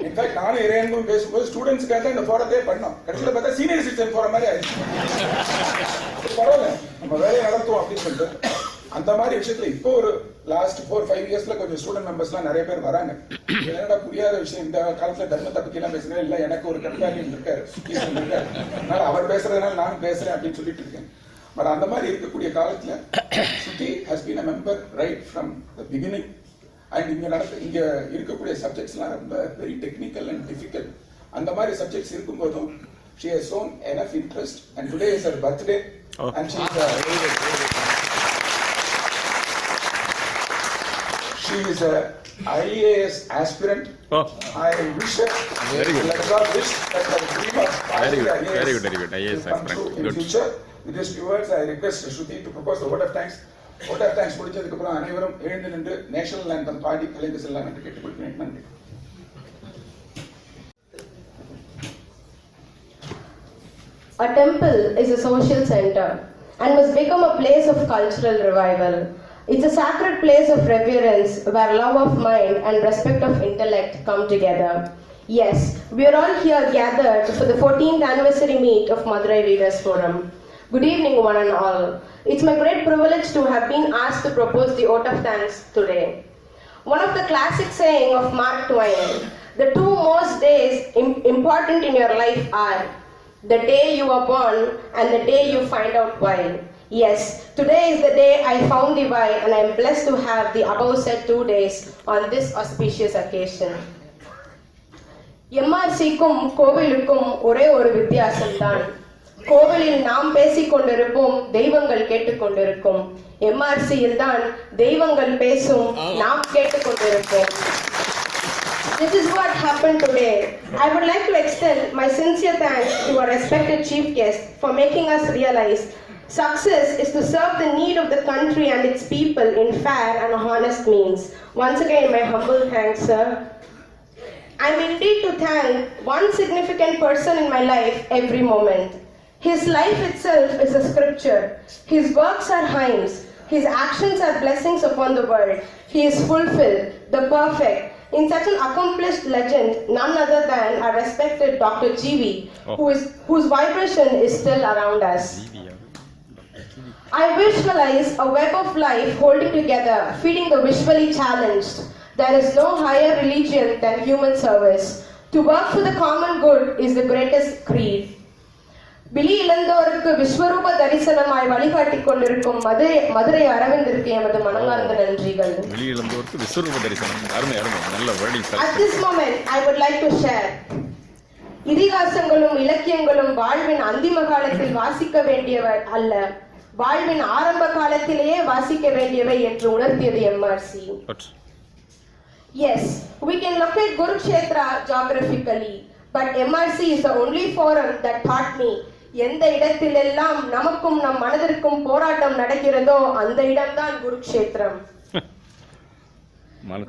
இன்ஃபேக்ட் நானும் இறையனும் பேசும்போது ஸ்டூடெண்ட்ஸ்க்காக இந்த போரத்தையே பண்ணோம். கடைசியில் பார்த்தா சீனியர் சிட்டிசன் போற மாதிரி ஆயிடுச்சு. பரவாயில்ல, நம்ம வேலையை நடத்துவோம் அப்படின்னு சொல்லிட்டு அந்த மாதிரி விஷயத்துல இப்போ ஒரு லாஸ்ட் 4-5 இயர்ஸ்ல கொஞ்சம் ஸ்டூடெண்ட் மெம்பர்ஸ்லாம் நிறைய பேர் வராங்க. என்னடா புரியாத விஷயம், இந்த காலத்துல தர்மத்தை பத்தி எல்லாம் பேசுறேன், இல்ல எனக்கு ஒரு கண்காணியம் இருக்காரு, அதனால அவர் பேசுறதுனால நானும் பேசுறேன் அப்படின்னு சொல்லிட்டு இருக்கேன். பட் அந்த மாதிரி இருக்கக்கூடிய காலத்துல ஸ்ருதி has been a member right from the beginning. And இங்க இருக்கக்கூடிய சப்ஜெக்ட்ஸ்லாம் ரொம்ப வெரி டெக்னிக்கல் அண்ட் டிஃபிகல்ட். அந்த மாதிரி சப்ஜெக்ட்ஸ் இருக்கும்போதும் she has shown enough interest and today is her birthday and she is a IAS aspirant. I wish her very good. Let God wish that her dream of very good IAS aspirant in future. With these few words I request Shruti to propose the vote of thanks. Vote of thanks முடிச்சதுக்கு அப்புறம் அனைவரும் எழுந்து நின்று national anthem பாடி கலைந்து செல்லலாம் என்று கேட்டுக்கொள்கிறேன். நன்றி. A temple is a social center and must become a place of cultural revival. It's a sacred place of reverence where love of mind and respect of intellect come together. Yes, we are all here gathered for the 14th anniversary meet of Madurai Readers Forum. Good evening, one and all. It's my great privilege to have been asked to propose the vote of thanks today. One of the classic saying of Mark Twain, the two most days important in your life are the day you are born and the day you find out why. Yes, today is the day I found the why and I am blessed to have the above said 2 days on this auspicious occasion. MRC-க்கும் கோவிலுக்கும் ஒரே ஒரு வித்தியாசம்தான். கோவிலில் நாம் பேசிக் கொண்டிருப்போம், தெய்வங்கள் கேட்டுக்கொண்டிருக்கும். MRC-யில் தான் தெய்வங்கள் பேசும், நாம் கேட்டுக்கொண்டிருப்போம். This is what happened today. I would like to extend my sincere thanks to our respected chief guest for making us realize success is to serve the need of the country and its people in fair and honest means. Once again, my humble thanks, sir. I am indeed to thank one significant person in my life every moment. His life itself is a scripture. His works are hymns. His actions are blessings upon the world. He is fulfilled, the perfect. In such an accomplished legend, none other than our respected Dr. G.V., whose vibration is still around us. I visualize a web of life holding together, feeding the visually challenged. There is no higher religion than human service. To work for the common good is the greatest creed. விழி இழந்தோருக்கு விஸ்வரூப தரிசனமாய் வழிகாட்டிக் கொண்டிருக்கும் மதுரை அரவிந்திற்கு எமது மனமார்ந்த நன்றிகள். விழி இழந்தோருக்கு விஸ்வரூப தரிசனம். அருமை அருமை, நல்ல wording. At this moment I would like to share. இதிகாசங்களும் இலக்கியங்களும் வாழ்வின் அந்திம காலத்தில் வாசிக்க வேண்டியவை அல்ல, வாழ்வின் ஆரம்ப காலத்திலேயே வாசிக்க வேண்டியவை என்று உணர்த்தியது MRC. Yes, we can locate Kurukshetra geographically, but MRC is the only forum that taught me எந்த இடத்திலெல்லாம் நமக்கும் நம் மனதிற்கும் போராட்டம் நடக்கிறதோ அந்த இடம்தான் குருக்ஷேத்திரம்.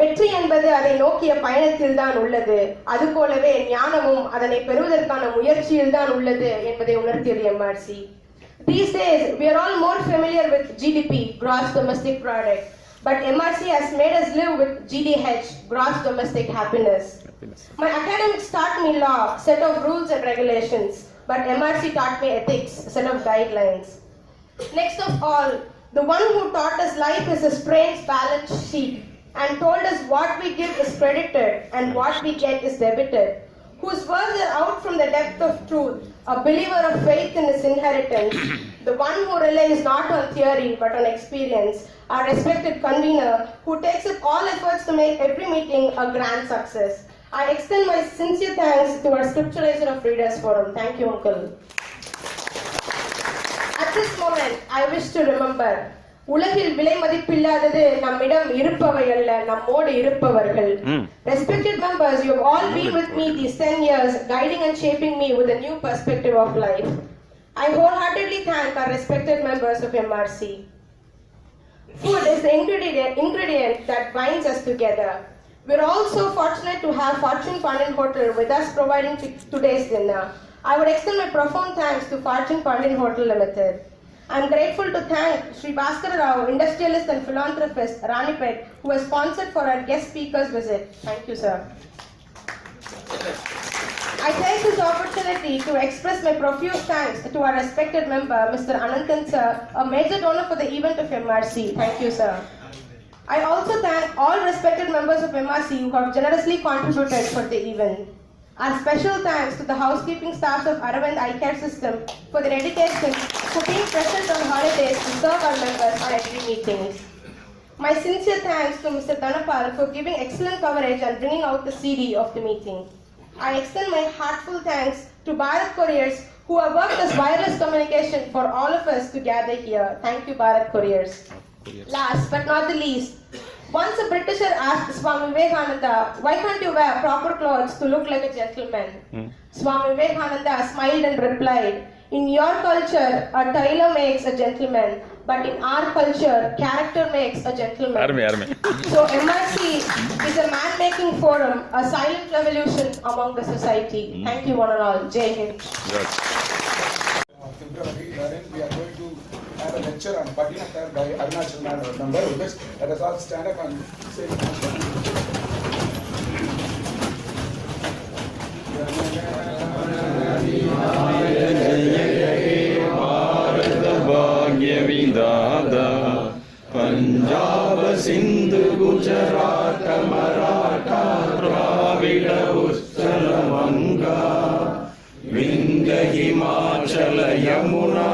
வெற்றி என்பது அதை நோக்கிய பயணத்தில் தான் உள்ளது, அது போலவே ஞானமும் அதனை பெறுவதற்கான முயற்சியில் தான் உள்ளது என்பதை உணர்த்தியது MRC. These days, we are all more familiar with GDP, gross domestic product, but MRC has made us live with GDH, gross domestic happiness. My academics taught me law, set of rules and regulations, but MRC taught me ethics, set of guidelines. Next of all, the one who taught us life is a strange balance sheet and told us what we give is credited and what we get is debited, whose words are out from the depth of truth, a believer of faith in his inheritance, the one who relies not on theory but on experience, our respected convener who takes up all efforts to make every meeting a grand success. I extend my sincere thanks to our scripturizer of Readers Forum. Thank you, Uncle. At this moment, I wish to remember, உலகில் விலை மதிப்பில்லாதது நம்மிடம் இருப்பவை அல்ல, நம்மோடு இருப்பவர்கள். Respected members, you have all been with me these 10 years, guiding and shaping me with a new perspective of life. I wholeheartedly thank our respected members of MRC. Food is the ingredient that binds us together. We are also fortunate to have Fortune Pandin Hotel with us providing today's dinner. I would extend my profound thanks to Fortune Pandin Hotel Limited. I am grateful to thank Sri Bhaskar Rao, industrialist and philanthropist, Ranipet, who has sponsored for our guest speaker's visit. Thank you, sir. I take this opportunity to express my profuse thanks to our respected member, Mr. Ananthan sir, a major donor for the event of MRC. Thank you, sir. I also thank all respected members of MRC who have generously contributed for the event. Our special thanks to the housekeeping staff of Aravind Eye Care System for their dedication for being present on holidays to serve our members at every meetings. My sincere thanks to Mr. Dhanapal for giving excellent coverage and bringing out the CD of the meeting. I extend my heartful thanks to Bharat Couriers who have worked as wireless communication for all of us to gather here. Thank you, Bharat Couriers. Last but not the least, once a Britisher asked Swami Vivekananda, why can't you wear proper clothes to look like a gentleman? Swami Vivekananda smiled and replied, in your culture, a tailor makes a gentleman, but in our culture, character makes a gentleman. So MRC is a man-making forum, a silent revolution among the society. Thank you one and all. Jai Hind. February, wherein we are going to have a lecture on Patinathar by Arunachal Man, our member. With this, let us all stand up and say Punjab, Sindh, Gujarat, Maratha, Dravida, Uttara, Vanga, Vindhya, Himachala, Yamuna,